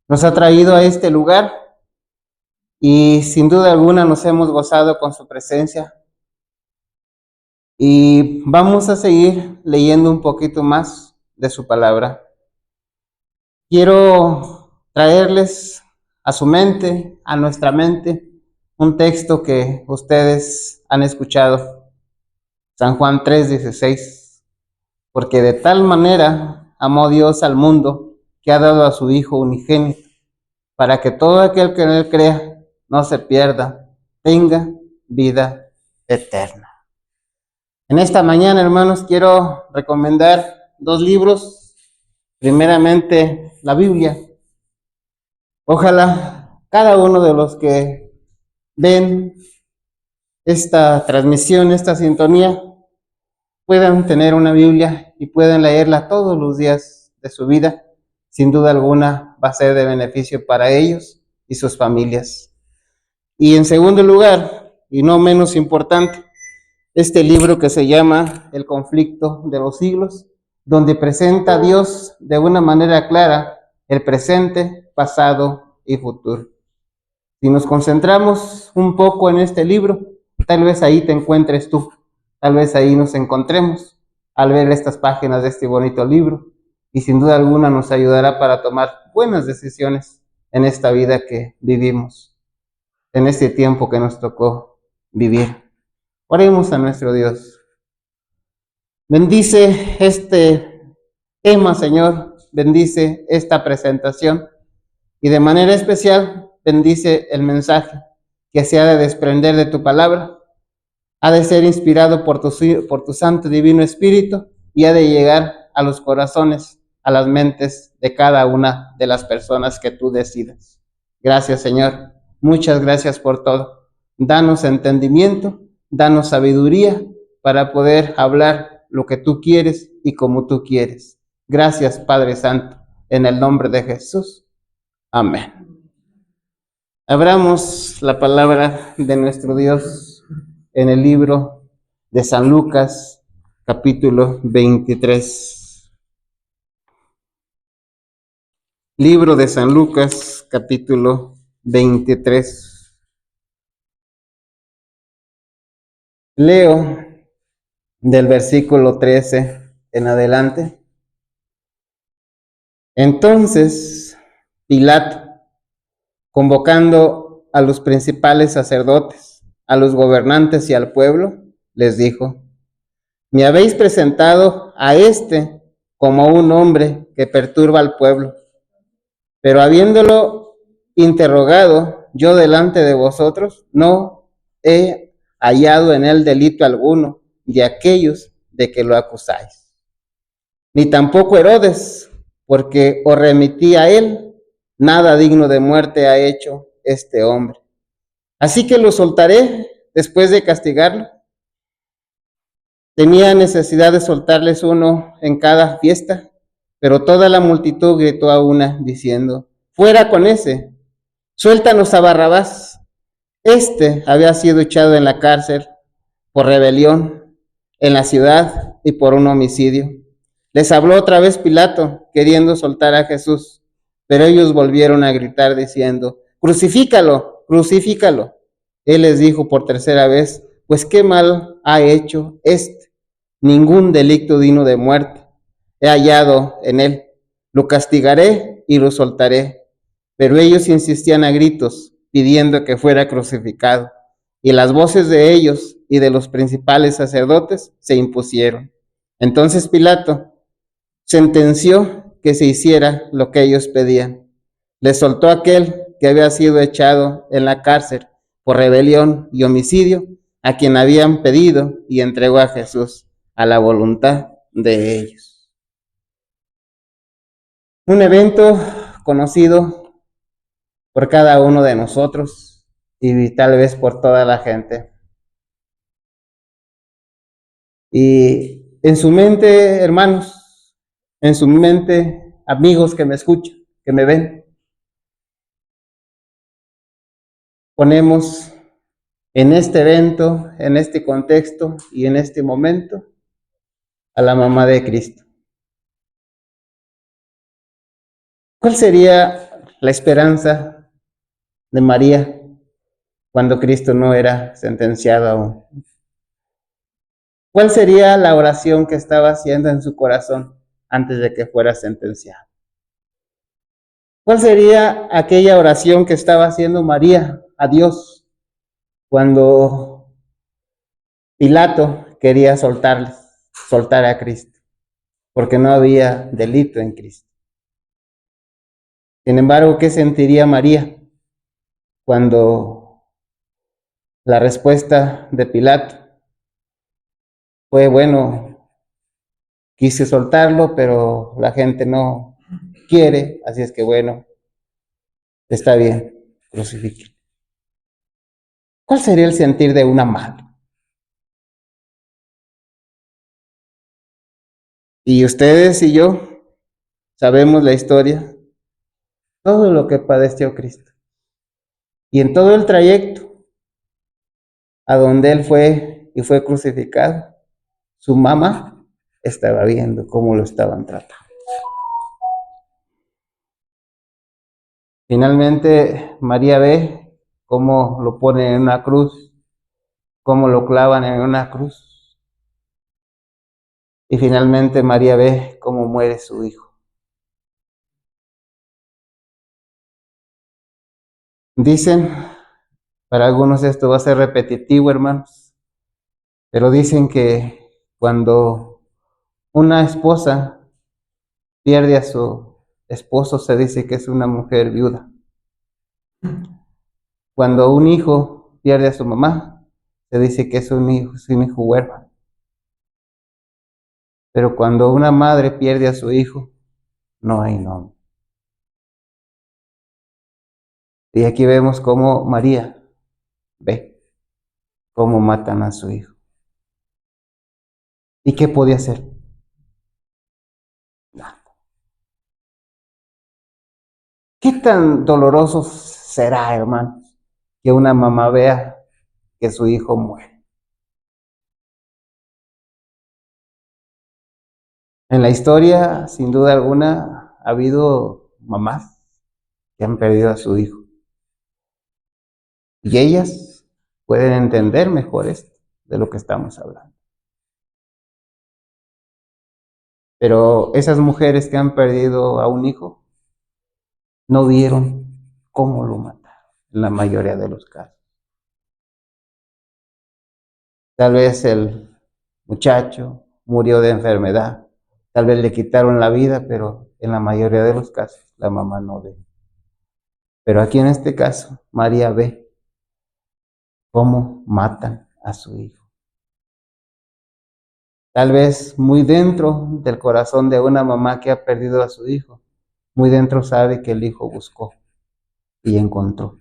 Nos ha traído a este lugar y sin duda alguna nos hemos gozado con su presencia. Y vamos a seguir leyendo un poquito más de su palabra. Quiero traerles a su mente, a nuestra mente, un texto que ustedes han escuchado, San Juan 3:16, porque de tal manera amó Dios al mundo que ha dado a su Hijo unigénito, para que todo aquel que en él crea no se pierda, tenga vida eterna. En esta mañana, hermanos, quiero recomendar 2 libros. Primeramente, la Biblia. Ojalá cada uno de los que ven esta transmisión, esta sintonía, puedan tener una Biblia y puedan leerla todos los días de su vida. Sin duda alguna va a ser de beneficio para ellos y sus familias. Y en segundo lugar, y no menos importante, este libro que se llama El conflicto de los siglos, donde presenta a Dios de una manera clara el presente, pasado y futuro. Si nos concentramos un poco en este libro, tal vez ahí te encuentres tú, tal vez ahí nos encontremos al ver estas páginas de este bonito libro, y sin duda alguna nos ayudará para tomar buenas decisiones en esta vida que vivimos, en este tiempo que nos tocó vivir. Oremos a nuestro Dios. Bendice este tema, Señor, bendice esta presentación y de manera especial bendice el mensaje que se ha de desprender de tu palabra, ha de ser inspirado por tu Santo Divino Espíritu y ha de llegar a los corazones, a las mentes de cada una de las personas que tú decidas. Gracias, Señor. Muchas gracias por todo. Danos entendimiento, danos sabiduría para poder hablar lo que tú quieres y como tú quieres. Gracias, Padre Santo, en el nombre de Jesús. Amén. Abramos la palabra de nuestro Dios en el libro de San Lucas, capítulo 23. Libro de San Lucas, capítulo 23. Leo del versículo 13 en adelante. Entonces, Pilato, convocando a los principales sacerdotes, a los gobernantes y al pueblo, les dijo: me habéis presentado a este como un hombre que perturba al pueblo, pero habiéndolo interrogado yo delante de vosotros, no he hallado en él delito alguno de aquellos de que lo acusáis. Ni tampoco Herodes, porque os remití a él, nada digno de muerte ha hecho este hombre. Así que lo soltaré después de castigarlo. Tenía necesidad de soltarles uno en cada fiesta, pero toda la multitud gritó a una, diciendo: fuera con ese, suéltanos a Barrabás. Este había sido echado en la cárcel por rebelión en la ciudad y por un homicidio. Les habló otra vez Pilato, queriendo soltar a Jesús, pero ellos volvieron a gritar diciendo: crucifícalo, crucifícalo. Él les dijo por tercera vez: pues qué mal ha hecho este. Ningún delito digno de muerte he hallado en él. Lo castigaré y lo soltaré. Pero ellos insistían a gritos, pidiendo que fuera crucificado. Y las voces de ellos y de los principales sacerdotes se impusieron. Entonces Pilato sentenció que se hiciera lo que ellos pedían. Le soltó a aquel que había sido echado en la cárcel por rebelión y homicidio, a quien habían pedido, y entregó a Jesús a la voluntad de ellos. Un evento conocido por cada uno de nosotros y tal vez por toda la gente. Y en su mente, hermanos, en su mente, amigos que me escuchan, que me ven, ponemos en este evento, en este contexto y en este momento a la mamá de Cristo. ¿Cuál sería la esperanza de María cuando Cristo no era sentenciado aún? ¿Cuál sería la oración que estaba haciendo en su corazón antes de que fuera sentenciado? ¿Cuál sería aquella oración que estaba haciendo María a Dios cuando Pilato quería soltar a Cristo? Porque no había delito en Cristo. Sin embargo, ¿qué sentiría María cuando la respuesta de Pilato fue, bueno, quise soltarlo, pero la gente no quiere, así es que bueno, está bien, crucifiquen? ¿Cuál sería el sentir de una madre? Y ustedes y yo sabemos la historia, todo lo que padeció Cristo. Y en todo el trayecto a donde Él fue y fue crucificado, su mamá estaba viendo cómo lo estaban tratando. Finalmente, María ve cómo lo ponen en una cruz, cómo lo clavan en una cruz. Y finalmente María ve cómo muere su hijo. Dicen, para algunos esto va a ser repetitivo, hermanos, pero dicen que cuando una esposa pierde a su esposo, se dice que es una mujer viuda. Cuando un hijo pierde a su mamá, se dice que es un hijo huérfano. Pero cuando una madre pierde a su hijo, no hay nombre. Y aquí vemos cómo María ve cómo matan a su hijo. ¿Y qué podía hacer? Nada. ¿Qué tan doloroso será, hermanos, que una mamá vea que su hijo muere? En la historia, sin duda alguna, ha habido mamás que han perdido a su hijo. Y ellas pueden entender mejor esto de lo que estamos hablando. Pero esas mujeres que han perdido a un hijo no vieron cómo lo mataron en la mayoría de los casos. Tal vez el muchacho murió de enfermedad, tal vez le quitaron la vida, pero en la mayoría de los casos la mamá no ve. Pero aquí en este caso, María ve cómo matan a su hijo. Tal vez muy dentro del corazón de una mamá que ha perdido a su hijo, muy dentro sabe que el hijo buscó y encontró.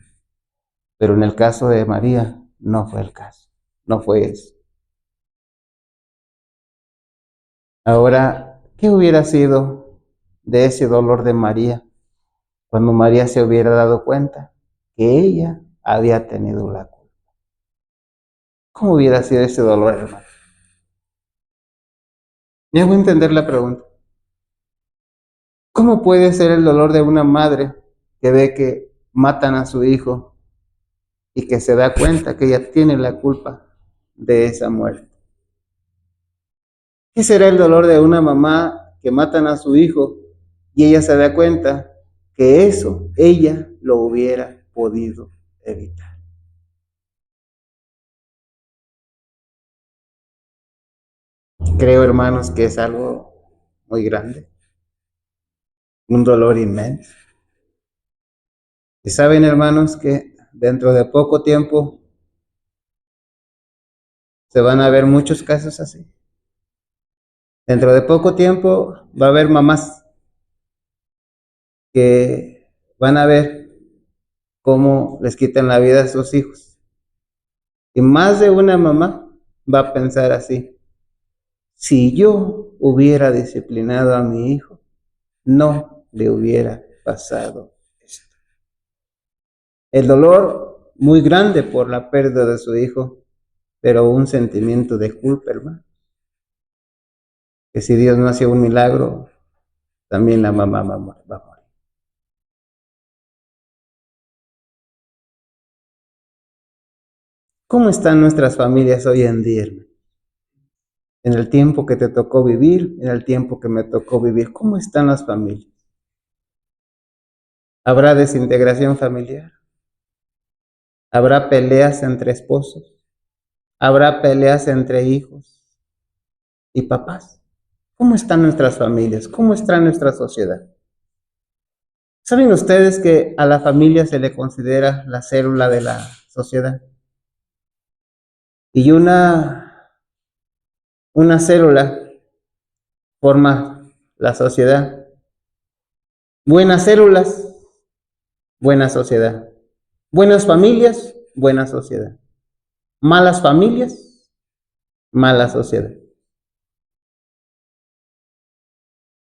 Pero en el caso de María, no fue el caso, no fue eso. Ahora, ¿qué hubiera sido de ese dolor de María cuando María se hubiera dado cuenta que ella había tenido la culpa? ¿Cómo hubiera sido ese dolor, hermano? Me hago entender la pregunta. ¿Cómo puede ser el dolor de una madre que ve que matan a su hijo y que se da cuenta que ella tiene la culpa de esa muerte? ¿Qué será el dolor de una mamá que matan a su hijo y ella se da cuenta que eso ella lo hubiera podido evitar? Creo, hermanos, que es algo muy grande, un dolor inmenso. Y saben, hermanos, que dentro de poco tiempo se van a ver muchos casos así. Dentro de poco tiempo va a haber mamás que van a ver cómo les quitan la vida a sus hijos. Y más de una mamá va a pensar así: si yo hubiera disciplinado a mi hijo, no le hubiera pasado esto. El dolor muy grande por la pérdida de su hijo, pero un sentimiento de culpa, hermano. Que si Dios no hacía un milagro, también la mamá va a morir. ¿Cómo están nuestras familias hoy en día, hermano? En el tiempo que te tocó vivir, en el tiempo que me tocó vivir, ¿cómo están las familias? ¿Habrá desintegración familiar? ¿Habrá peleas entre esposos? ¿Habrá peleas entre hijos y papás? ¿Cómo están nuestras familias? ¿Cómo está nuestra sociedad? ¿Saben ustedes que a la familia se le considera la célula de la sociedad? Y una célula forma la sociedad. Buenas células, buena sociedad. Buenas familias, buena sociedad. Malas familias, mala sociedad.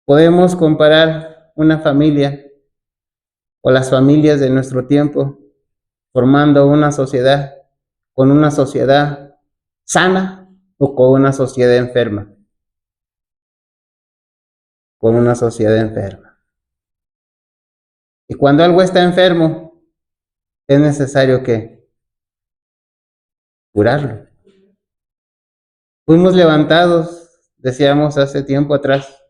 Podemos comparar una familia o las familias de nuestro tiempo formando una sociedad con una sociedad sana o con una sociedad enferma. Con una sociedad enferma. Y cuando algo está enfermo, es necesario que curarlo. Fuimos levantados, decíamos hace tiempo atrás,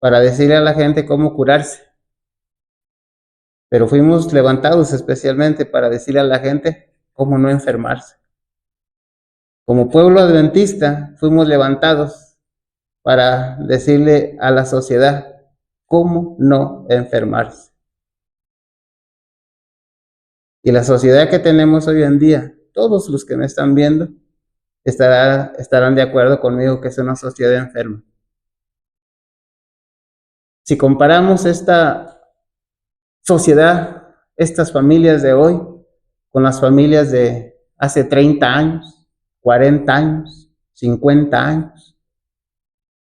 para decirle a la gente cómo curarse. Pero fuimos levantados especialmente para decirle a la gente cómo no enfermarse. Como pueblo adventista, fuimos levantados para decirle a la sociedad cómo no enfermarse. Y la sociedad que tenemos hoy en día, todos los que me están viendo, estarán de acuerdo conmigo que es una sociedad enferma. Si comparamos esta sociedad, estas familias de hoy, con las familias de hace 30 años, 40 años, 50 años,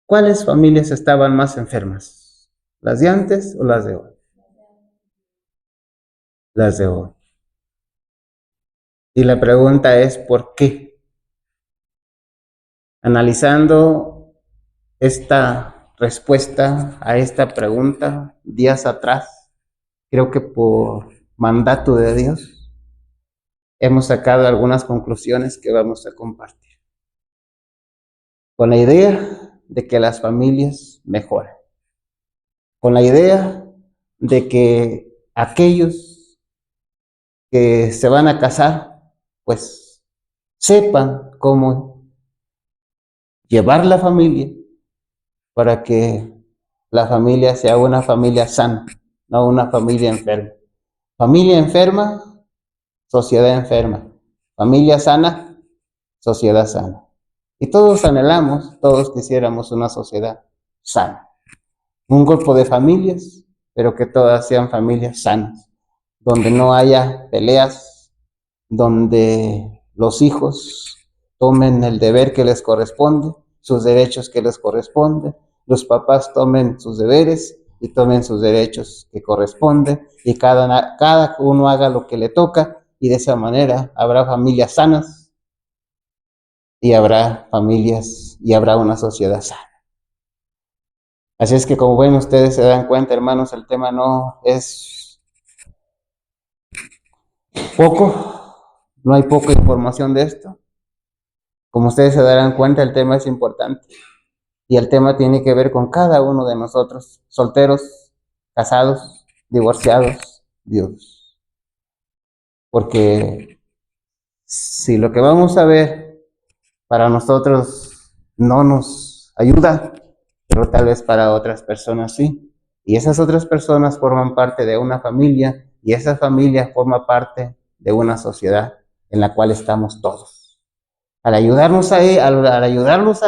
¿cuáles familias estaban más enfermas? ¿Las de antes o las de hoy? Las de hoy. Y la pregunta es, ¿por qué? Analizando esta respuesta a esta pregunta días atrás, creo que por mandato de Dios, hemos sacado algunas conclusiones que vamos a compartir. Con la idea de que las familias mejoren. Con la idea de que aquellos que se van a casar, pues sepan cómo llevar la familia para que la familia sea una familia sana, no una familia enferma. Familia enferma, sociedad enferma. Familia sana, sociedad sana. Y todos anhelamos, todos quisiéramos una sociedad sana. Un grupo de familias, pero que todas sean familias sanas, donde no haya peleas, donde los hijos tomen el deber que les corresponde, sus derechos que les corresponden, los papás tomen sus deberes y tomen sus derechos que corresponden, y cada uno haga lo que le toca, y de esa manera habrá familias sanas, y habrá familias, y habrá una sociedad sana. Así es que, como ven, ustedes se dan cuenta, hermanos, el tema no es poco, no hay poca información de esto. Como ustedes se darán cuenta, el tema es importante. Y el tema tiene que ver con cada uno de nosotros, solteros, casados, divorciados, viudos. Porque si lo que vamos a ver para nosotros no nos ayuda, pero tal vez para otras personas sí. Y esas otras personas forman parte de una familia, y esa familia forma parte de una sociedad en la cual estamos todos. Al ayudarlos a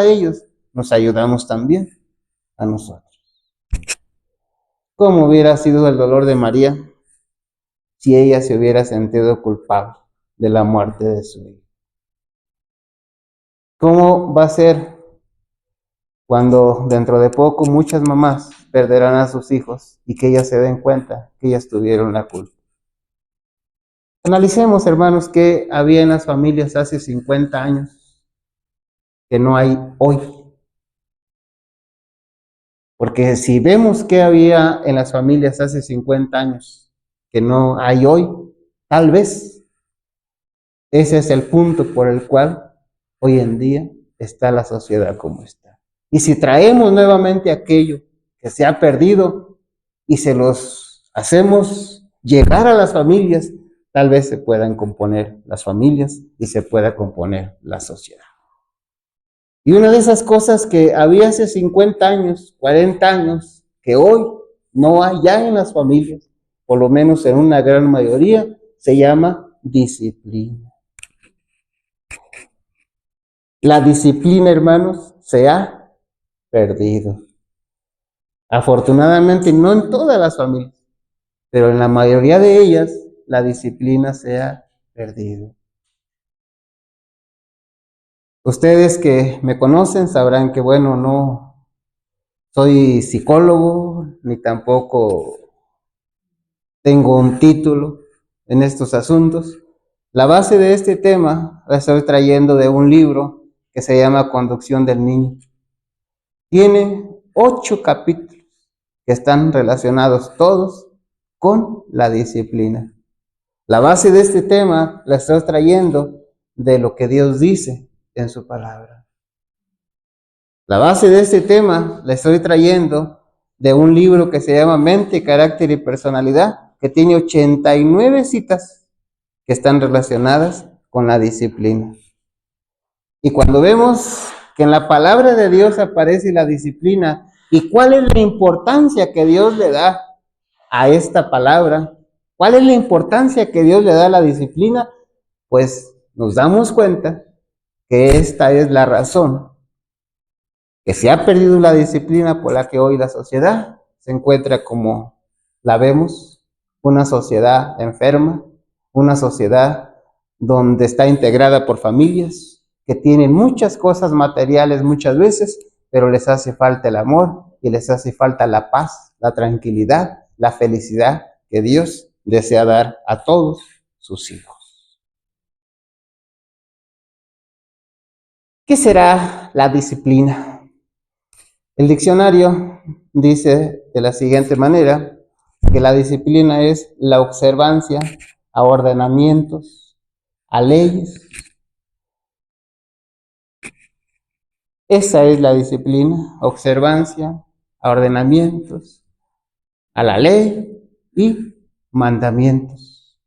ellos, nos ayudamos también a nosotros. ¿Cómo hubiera sido el dolor de María si ella se hubiera sentido culpable de la muerte de su hijo? ¿Cómo va a ser cuando dentro de poco muchas mamás perderán a sus hijos y que ellas se den cuenta que ellas tuvieron la culpa? Analicemos, hermanos, qué había en las familias hace 50 años que no hay hoy. Porque si vemos qué había en las familias hace 50 años que no hay hoy, tal vez Ese es el punto por el cual hoy en día está la sociedad como está. Y si traemos nuevamente aquello que se ha perdido y se los hacemos llegar a las familias, tal vez se puedan componer las familias y se pueda componer la sociedad. Y una de esas cosas que había hace 50 años, 40 años, que hoy no hay ya en las familias, por lo menos en una gran mayoría, se llama disciplina. La disciplina, hermanos, se ha perdido. Afortunadamente, no en todas las familias, pero en la mayoría de ellas, la disciplina se ha perdido. Ustedes que me conocen sabrán que, bueno, no soy psicólogo, ni tampoco tengo un título en estos asuntos. La base de este tema la estoy trayendo de un libro que se llama Conducción del Niño. Tiene 8 capítulos que están relacionados todos con la disciplina. La base de este tema la estoy trayendo de lo que Dios dice en su palabra. La base de este tema la estoy trayendo de un libro que se llama Mente, Carácter y Personalidad, que tiene 89 citas que están relacionadas con la disciplina. Y cuando vemos que en la palabra de Dios aparece la disciplina, ¿y cuál es la importancia que Dios le da a esta palabra? ¿Cuál es la importancia que Dios le da a la disciplina? Pues nos damos cuenta que esta es la razón, que se ha perdido la disciplina por la que hoy la sociedad se encuentra como la vemos, una sociedad enferma, una sociedad donde está integrada por familias que tienen muchas cosas materiales muchas veces, pero les hace falta el amor y les hace falta la paz, la tranquilidad, la felicidad que Dios desea dar a todos sus hijos. ¿Qué será la disciplina? El diccionario dice de la siguiente manera que la disciplina es la observancia a ordenamientos, a leyes. Esa es la disciplina, observancia a ordenamientos, a la ley y mandamientos.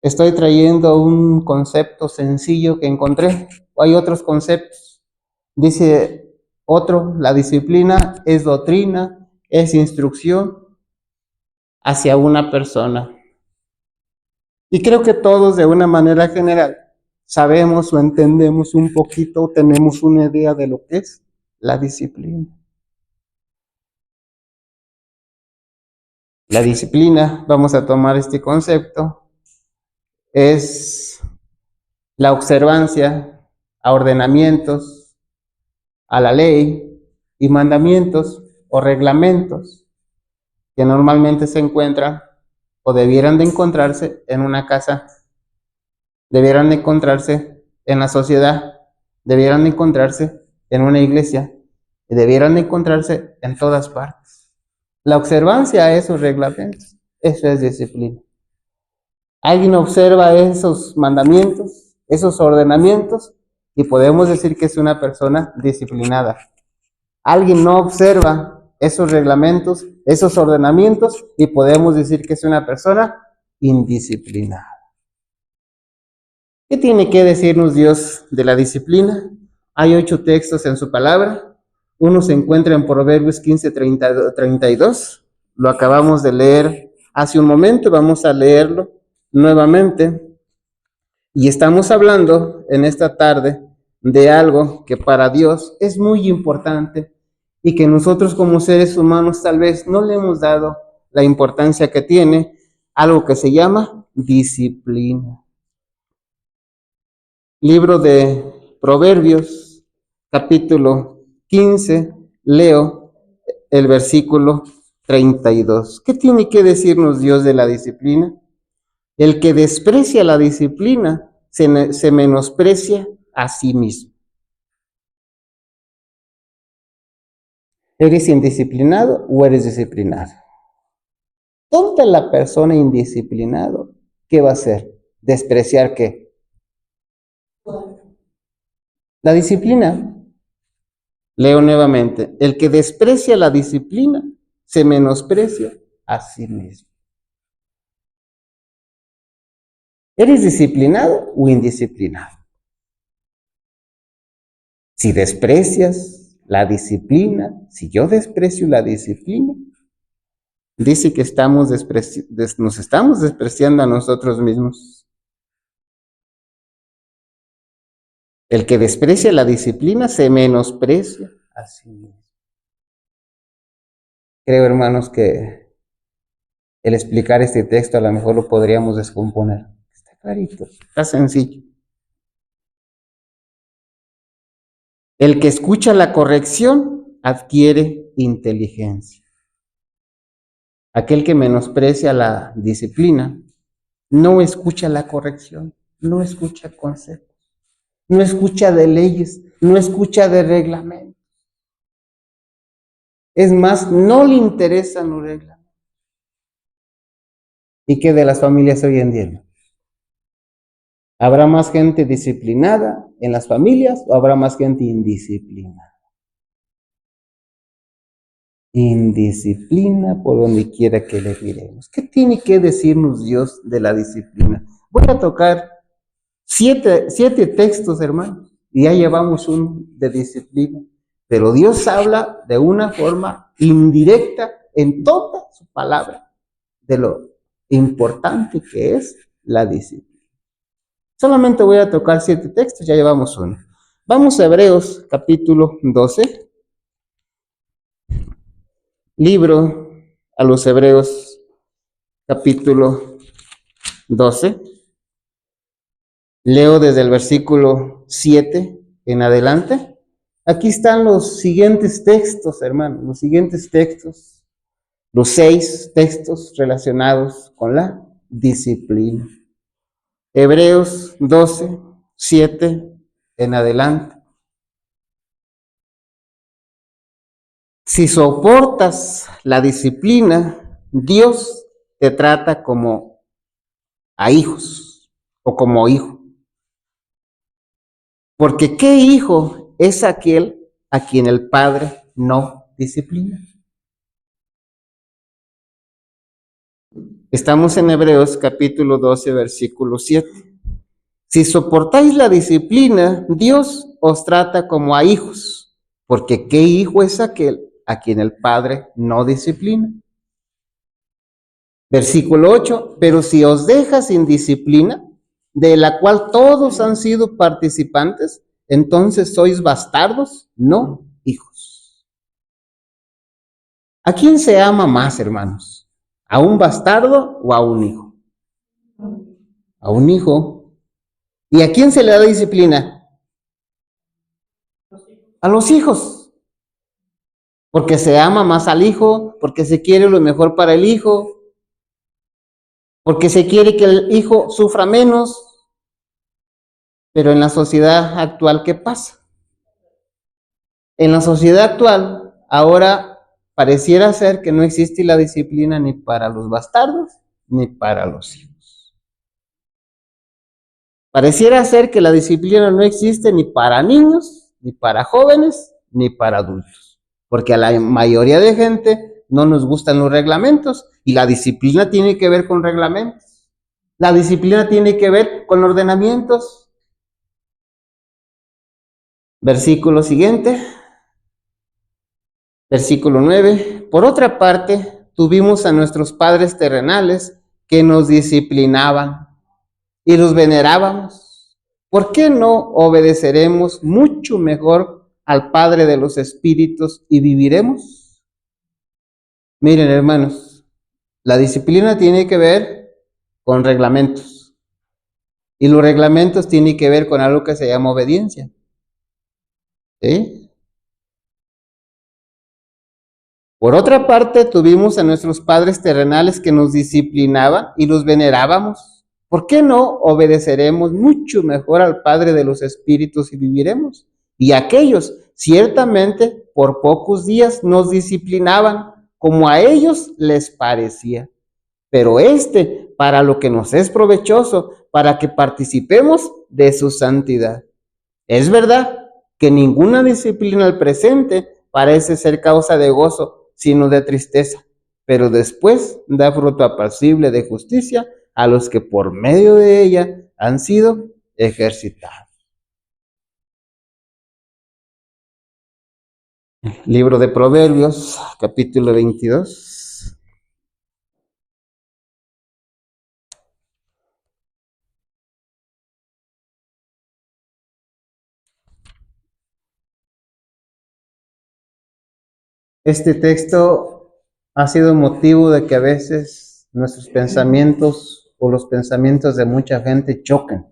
Estoy trayendo un concepto sencillo que encontré. Hay otros conceptos. Dice otro, la disciplina es doctrina, es instrucción hacia una persona. Y creo que todos de una manera general sabemos o entendemos un poquito o tenemos una idea de lo que es la disciplina. La disciplina, vamos a tomar este concepto, es la observancia a ordenamientos, a la ley y mandamientos o reglamentos que normalmente se encuentran o debieran de encontrarse en una casa, debieran de encontrarse en la sociedad, debieran de encontrarse en una iglesia y debieran de encontrarse en todas partes. La observancia a esos reglamentos, eso es disciplina. Alguien observa esos mandamientos, esos ordenamientos y podemos decir que es una persona disciplinada. Alguien no observa esos reglamentos, esos ordenamientos y podemos decir que es una persona indisciplinada. ¿Qué tiene que decirnos Dios de la disciplina? Hay 8 textos en su palabra. Uno se encuentra en Proverbios 15:32. Lo acabamos de leer hace un momento, vamos a leerlo nuevamente. Y estamos hablando en esta tarde de algo que para Dios es muy importante y que nosotros como seres humanos tal vez no le hemos dado la importancia que tiene, algo que se llama disciplina. Libro de Proverbios, capítulo 15, leo el versículo 32. ¿Qué tiene que decirnos Dios de la disciplina? El que desprecia la disciplina se menosprecia a sí mismo. ¿Eres indisciplinado o eres disciplinado? Toda la persona indisciplinado, ¿qué va a hacer? despreciar ¿qué? La disciplina. Leo nuevamente, el que desprecia la disciplina se menosprecia a sí mismo. ¿Eres disciplinado o indisciplinado? Si desprecias la disciplina, si yo desprecio la disciplina, dice que nos estamos despreciando a nosotros mismos. El que desprecia la disciplina se menosprecia a sí mismo. Creo, hermanos, que el explicar este texto a lo mejor lo podríamos descomponer. Está clarito, está sencillo. El que escucha la corrección adquiere inteligencia. Aquel que menosprecia la disciplina no escucha la corrección, no escucha consejos, no escucha de leyes, no escucha de reglamentos. Es más, no le interesan los reglamentos. ¿Y qué de las familias hoy en día? ¿Habrá más gente disciplinada en las familias o habrá más gente indisciplinada? Indisciplina por donde quiera que le miremos. ¿Qué tiene que decirnos Dios de la disciplina? Voy a tocar siete textos, hermanos, y ya llevamos uno de disciplina. Pero Dios habla de una forma indirecta en toda su palabra de lo importante que es la disciplina. Solamente voy a tocar 7 textos, ya llevamos uno. Vamos a Hebreos capítulo 12. Libro a los Hebreos capítulo 12. Leo desde el versículo 7 en adelante. Aquí están los siguientes textos, hermanos, los siguientes textos, los 6 textos relacionados con la disciplina. Hebreos 12, 7 en adelante. Si soportas la disciplina, Dios te trata como a hijos o como hijo. Porque ¿qué hijo es aquel a quien el padre no disciplina? Estamos en Hebreos capítulo 12, versículo 7. Si soportáis la disciplina, Dios os trata como a hijos. Porque ¿qué hijo es aquel a quien el padre no disciplina? Versículo 8, pero si os deja sin disciplina, de la cual todos han sido participantes, entonces sois bastardos, no hijos. ¿A quién se ama más, hermanos? ¿A un bastardo o a un hijo? A un hijo. ¿Y a quién se le da disciplina? A los hijos. Porque se ama más al hijo, porque se quiere lo mejor para el hijo, porque se quiere que el hijo sufra menos. Pero en la sociedad actual, ¿qué pasa? En la sociedad actual, ahora pareciera ser que no existe la disciplina ni para los bastardos ni para los hijos. Pareciera ser que la disciplina no existe ni para niños, ni para jóvenes, ni para adultos. Porque a la mayoría de gente no nos gustan los reglamentos y la disciplina tiene que ver con reglamentos. La disciplina tiene que ver con ordenamientos. Versículo siguiente, versículo 9. Por otra parte, tuvimos a nuestros padres terrenales que nos disciplinaban y los venerábamos. ¿Por qué no obedeceremos mucho mejor al Padre de los Espíritus y viviremos? Miren, hermanos, la disciplina tiene que ver con reglamentos y los reglamentos tienen que ver con algo que se llama obediencia. ¿Sí? Por otra parte, tuvimos a nuestros padres terrenales que nos disciplinaban y los venerábamos. ¿Por qué no obedeceremos mucho mejor al Padre de los Espíritus y viviremos? Y aquellos, ciertamente, por pocos días nos disciplinaban como a ellos les parecía. Pero para lo que nos es provechoso, para que participemos de su santidad. Es verdad que ninguna disciplina al presente parece ser causa de gozo, sino de tristeza, pero después da fruto apacible de justicia a los que por medio de ella han sido ejercitados. Libro de Proverbios, capítulo 22. Este texto ha sido motivo de que a veces nuestros pensamientos o los pensamientos de mucha gente choquen.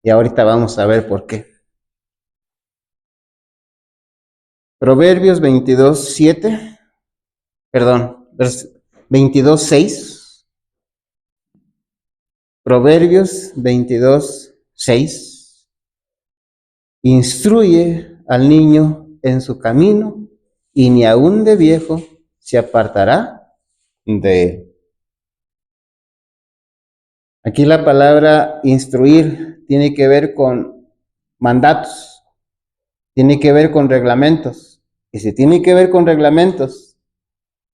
Y ahorita vamos a ver por qué. Proverbios 22:7, perdón, 22:6. Proverbios 22:6. Instruye al niño en su camino, y ni aun de viejo se apartará de él. Aquí la palabra instruir tiene que ver con mandatos, tiene que ver con reglamentos. Y si tiene que ver con reglamentos,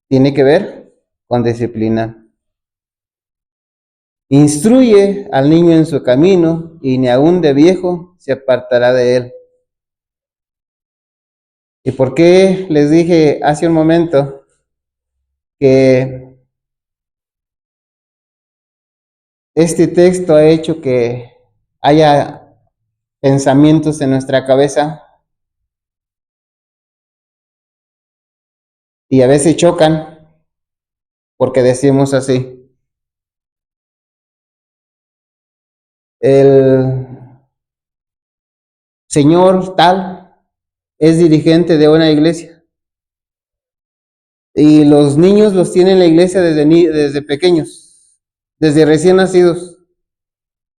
tiene que ver con disciplina. Instruye al niño en su camino, y ni aun de viejo se apartará de él. ¿Y por qué les dije hace un momento que este texto ha hecho que haya pensamientos en nuestra cabeza y a veces chocan porque decimos así? El señor tal es dirigente de una iglesia y los niños los tiene en la iglesia desde pequeños, desde recién nacidos,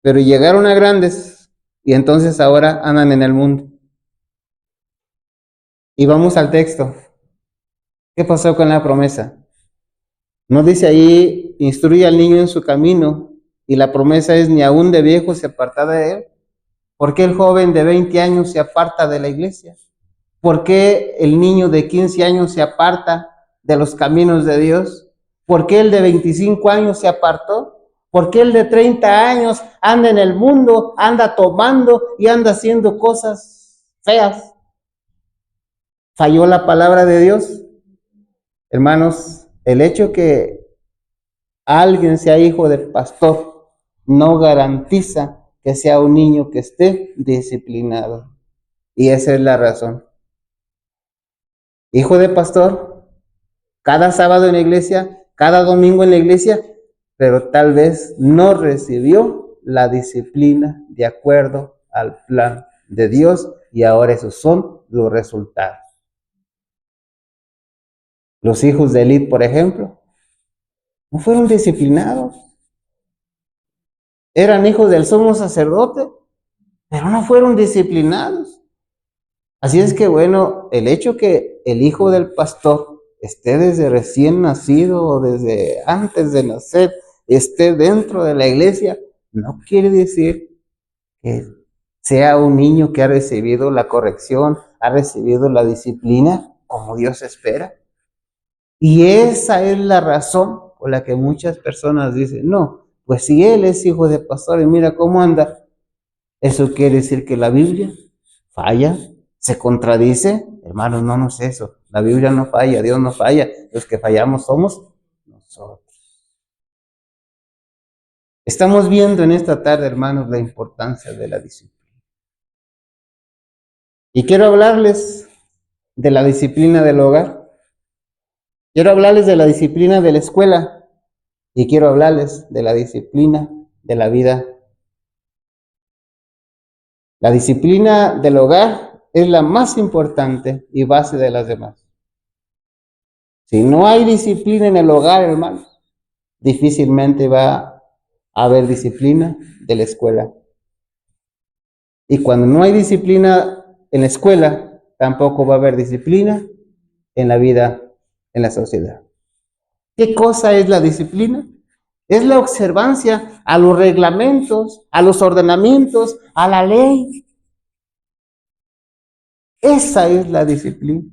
pero llegaron a grandes y entonces ahora andan en el mundo. Y vamos al texto. ¿Qué pasó con la promesa? No dice ahí, instruye al niño en su camino, y la promesa es ni aún de viejo se aparta de él. ¿Por qué el joven de 20 años se aparta de la iglesia? ¿Por qué el niño de 15 años se aparta de los caminos de Dios? ¿Por qué el de 25 años se apartó? ¿Por qué el de 30 años anda en el mundo, anda tomando y anda haciendo cosas feas? ¿Falló la palabra de Dios? Hermanos, el hecho que alguien sea hijo del pastor no garantiza que sea un niño que esté disciplinado. Y esa es la razón. Hijo de pastor, cada sábado en la iglesia, cada domingo en la iglesia, pero tal vez no recibió la disciplina de acuerdo al plan de Dios, y ahora esos son los resultados. Los hijos de Elí, por ejemplo, no fueron disciplinados. Eran hijos del sumo sacerdote, pero no fueron disciplinados. Así es que bueno, el hecho que el hijo del pastor esté desde recién nacido o desde antes de nacer, esté dentro de la iglesia, no quiere decir que sea un niño que ha recibido la corrección, ha recibido la disciplina como Dios espera. Y esa es la razón por la que muchas personas dicen, no, pues si él es hijo de pastor y mira cómo anda, ¿eso quiere decir que la Biblia falla? ¿Se contradice? Hermanos, no es eso. La Biblia no falla, Dios no falla. Los que fallamos somos nosotros. Estamos viendo en esta tarde, hermanos, la importancia de la disciplina. Y quiero hablarles de la disciplina del hogar. Quiero hablarles de la disciplina de la escuela. Y quiero hablarles de la disciplina de la vida. La disciplina del hogar es la más importante y base de las demás. Si no hay disciplina en el hogar, hermanos, difícilmente va a haber disciplina de la escuela. Y cuando no hay disciplina en la escuela, tampoco va a haber disciplina en la vida, en la sociedad. ¿Qué cosa es la disciplina? es la observancia a los reglamentos, a los ordenamientos, a la ley. Esa es la disciplina.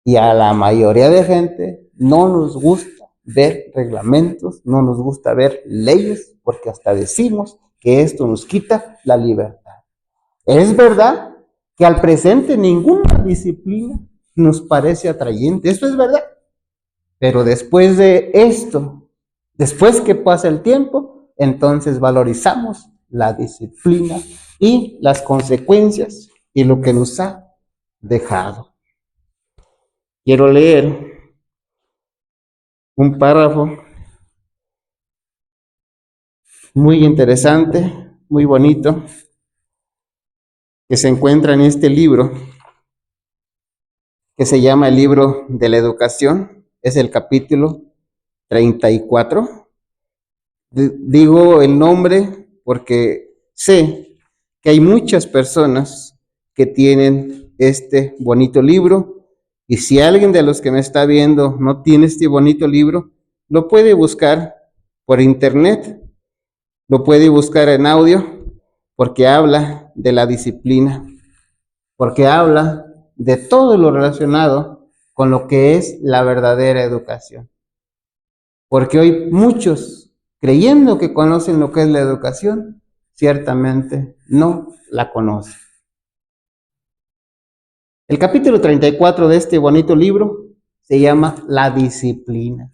Y a la mayoría de gente no nos gusta ver reglamentos, no nos gusta ver leyes, porque hasta decimos que esto nos quita la libertad. Es verdad que al presente ninguna disciplina nos parece atrayente, esto es verdad. Pero después de esto, después que pasa el tiempo, entonces valorizamos la disciplina y las consecuencias y lo que nos ha dejado. Quiero leer un párrafo muy interesante, muy bonito, que se encuentra en este libro, que se llama el libro de la educación. Es el capítulo 34. Digo el nombre porque sé que hay muchas personas que tienen este bonito libro, y si alguien de los que me está viendo no tiene este bonito libro, lo puede buscar por internet, lo puede buscar en audio, porque habla de la disciplina, porque habla de todo lo relacionado con lo que es la verdadera educación. Porque hoy muchos, creyendo que conocen lo que es la educación, ciertamente no la conocen. El capítulo 34 de este bonito libro se llama La disciplina.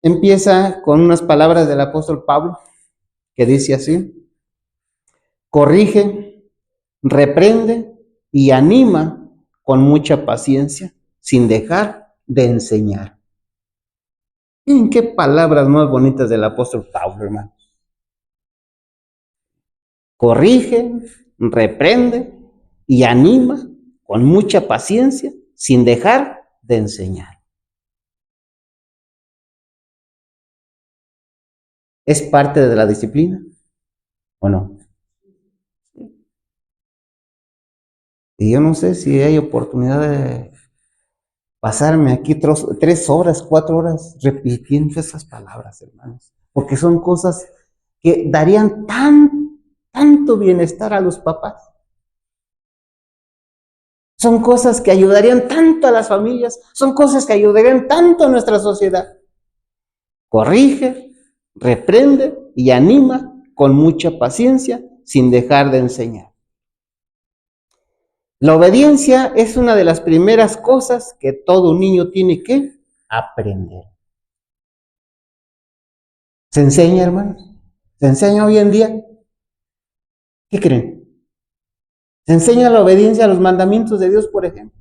Empieza con unas palabras del apóstol Pablo que dice así: corrige, reprende y anima con mucha paciencia, sin dejar de enseñar. Miren qué palabras más bonitas del apóstol Pablo, hermano. Corrige, reprende y anima con mucha paciencia, sin dejar de enseñar. ¿Es parte de la disciplina o no? Y yo no sé si hay oportunidad de pasarme aquí 3 horas, 4 horas repitiendo esas palabras, hermanos, porque son cosas que darían tanto bienestar a los papás. Son cosas que ayudarían tanto a las familias, son cosas que ayudarían tanto a nuestra sociedad. Corrige, reprende y anima con mucha paciencia, sin dejar de enseñar. La obediencia es una de las primeras cosas que todo niño tiene que aprender. ¿Se enseña, hermanos? ¿Se enseña hoy en día? ¿Qué creen? ¿Se enseña la obediencia a los mandamientos de Dios, por ejemplo?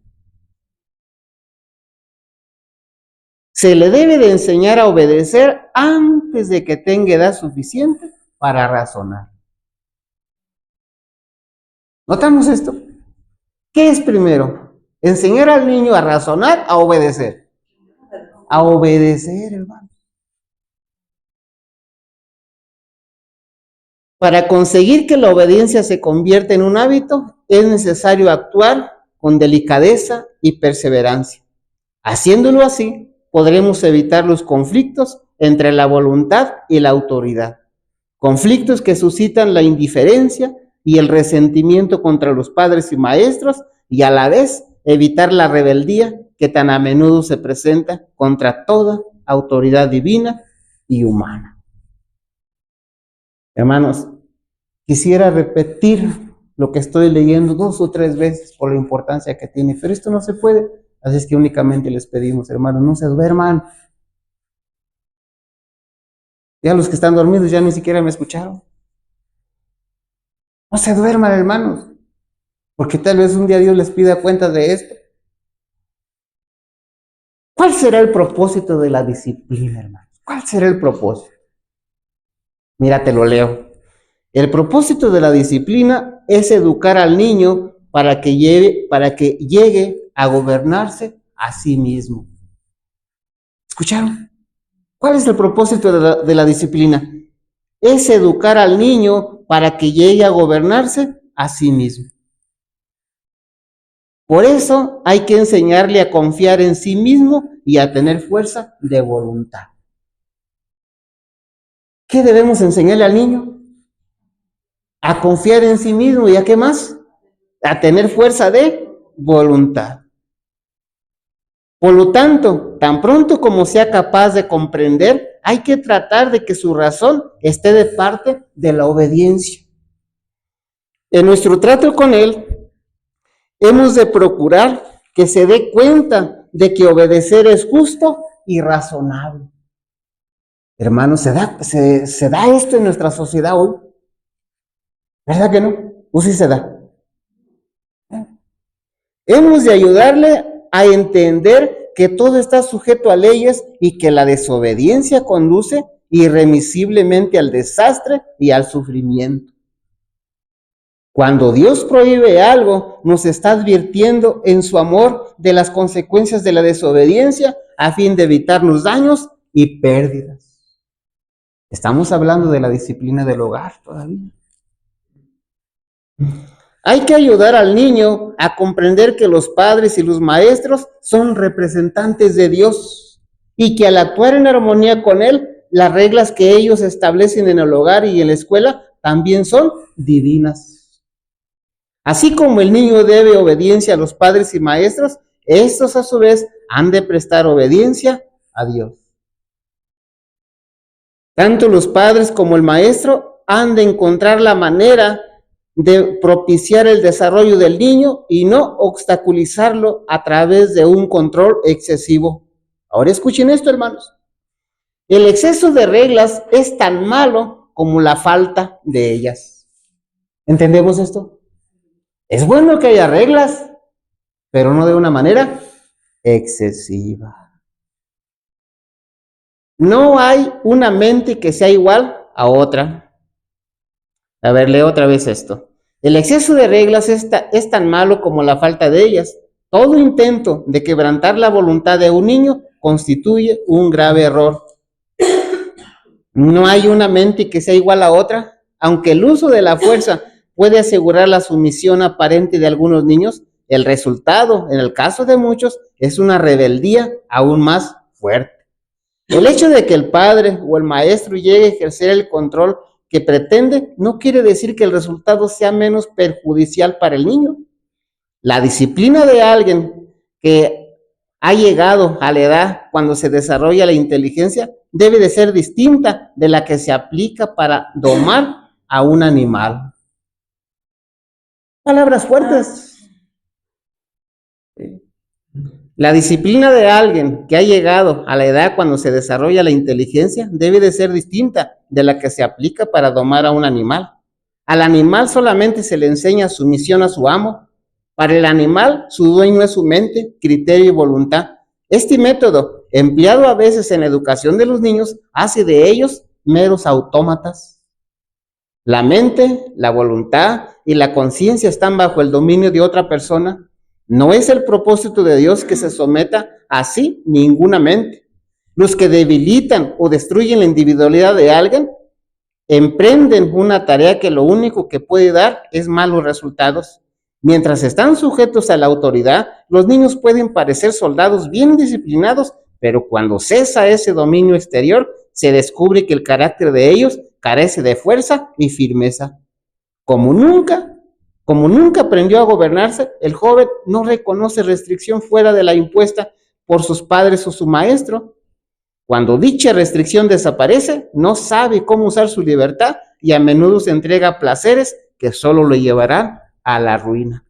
Se le debe de enseñar a obedecer antes de que tenga edad suficiente para razonar. ¿Notamos esto? ¿Qué es primero? ¿Enseñar al niño a razonar, a obedecer? A obedecer, hermano. Para conseguir que la obediencia se convierta en un hábito, es necesario actuar con delicadeza y perseverancia. Haciéndolo así, podremos evitar los conflictos entre la voluntad y la autoridad. Conflictos que suscitan la indiferencia y el resentimiento contra los padres y maestros, y a la vez evitar la rebeldía que tan a menudo se presenta contra toda autoridad divina y humana. Hermanos, quisiera repetir lo que estoy leyendo 2 o 3 veces por la importancia que tiene, pero esto no se puede. Así es que únicamente les pedimos, hermanos, no se duerman. Ya los que están dormidos ya ni siquiera me escucharon. No se duerman, hermanos, porque tal vez un día Dios les pida cuentas de esto. ¿Cuál será el propósito de la disciplina, hermanos? ¿Cuál será el propósito? Mira, te lo leo. El propósito de la disciplina es educar al niño para que llegue a gobernarse a sí mismo. ¿Escucharon? ¿Cuál es el propósito de la disciplina? Es educar al niño para que llegue a gobernarse a sí mismo. Por eso hay que enseñarle a confiar en sí mismo y a tener fuerza de voluntad. ¿Qué debemos enseñarle al niño? A confiar en sí mismo y ¿a qué más? A tener fuerza de voluntad. Por lo tanto, tan pronto como sea capaz de comprender, hay que tratar de que su razón esté de parte de la obediencia. En nuestro trato con él, hemos de procurar que se dé cuenta de que obedecer es justo y razonable. Hermanos, se da esto en nuestra sociedad hoy. ¿Verdad que no? ¿O sí se da? Hemos de ayudarle a entender que todo está sujeto a leyes y que la desobediencia conduce irremisiblemente al desastre y al sufrimiento. Cuando Dios prohíbe algo, nos está advirtiendo en su amor de las consecuencias de la desobediencia a fin de evitarnos daños y pérdidas. Estamos hablando de la disciplina del hogar todavía. Hay que ayudar al niño a comprender que los padres y los maestros son representantes de Dios y que al actuar en armonía con Él, las reglas que ellos establecen en el hogar y en la escuela también son divinas. Así como el niño debe obediencia a los padres y maestros, estos a su vez han de prestar obediencia a Dios. Tanto los padres como el maestro han de encontrar la manera de propiciar el desarrollo del niño y no obstaculizarlo a través de un control excesivo. Ahora escuchen esto, hermanos. El exceso de reglas es tan malo como la falta de ellas. ¿Entendemos esto? Es bueno que haya reglas, pero no de una manera excesiva. No hay una mente que sea igual a otra. A ver, leo otra vez esto. El exceso de reglas es tan malo como la falta de ellas. Todo intento de quebrantar la voluntad de un niño constituye un grave error. No hay una mente que sea igual a otra. Aunque el uso de la fuerza puede asegurar la sumisión aparente de algunos niños, el resultado, en el caso de muchos, es una rebeldía aún más fuerte. El hecho de que el padre o el maestro llegue a ejercer el control que pretende no quiere decir que el resultado sea menos perjudicial para el niño. La disciplina de alguien que ha llegado a la edad cuando se desarrolla la inteligencia debe de ser distinta de la que se aplica para domar a un animal. Palabras fuertes. La disciplina de alguien que ha llegado a la edad cuando se desarrolla la inteligencia debe de ser distinta de la que se aplica para domar a un animal. Al animal solamente se le enseña sumisión a su amo. Para el animal, su dueño es su mente, criterio y voluntad. Este método, empleado a veces en la educación de los niños, hace de ellos meros autómatas. La mente, la voluntad y la conciencia están bajo el dominio de otra persona. No es el propósito de Dios que se someta así ninguna mente. Los que debilitan o destruyen la individualidad de alguien emprenden una tarea que lo único que puede dar es malos resultados. Mientras están sujetos a la autoridad, los niños pueden parecer soldados bien disciplinados, pero cuando cesa ese dominio exterior, se descubre que el carácter de ellos carece de fuerza y firmeza. Como nunca aprendió a gobernarse, el joven no reconoce restricción fuera de la impuesta por sus padres o su maestro. Cuando dicha restricción desaparece, no sabe cómo usar su libertad y a menudo se entrega a placeres que solo lo llevarán a la ruina.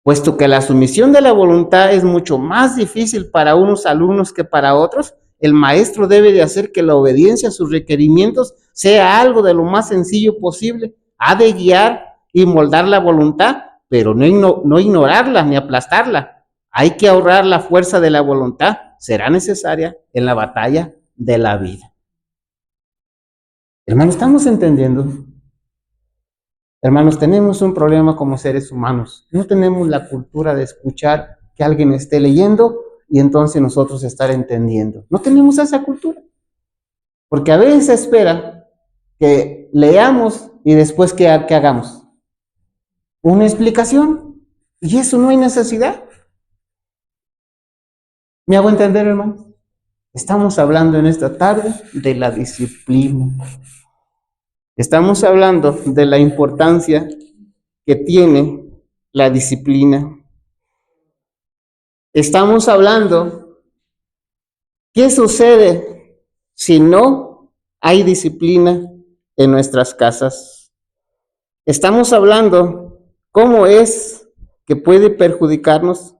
Puesto que la sumisión de la voluntad es mucho más difícil para unos alumnos que para otros, el maestro debe de hacer que la obediencia a sus requerimientos sea algo de lo más sencillo posible. Ha de guiar y moldar la voluntad, pero no ignorarla ni aplastarla. Hay que ahorrar la fuerza de la voluntad. Será necesaria en la batalla de la vida. Hermanos, ¿estamos entendiendo? Hermanos, tenemos un problema como seres humanos. No tenemos la cultura de escuchar que alguien esté leyendo y entonces nosotros estar entendiendo. No tenemos esa cultura. Porque a veces se espera que leamos y después ¿qué hagamos? Una explicación. Y eso no hay necesidad. ¿Me hago entender, hermano? Estamos hablando en esta tarde de la disciplina. Estamos hablando de la importancia que tiene la disciplina. Estamos hablando, ¿qué sucede si no hay disciplina en nuestras casas? Estamos hablando cómo es que puede perjudicarnos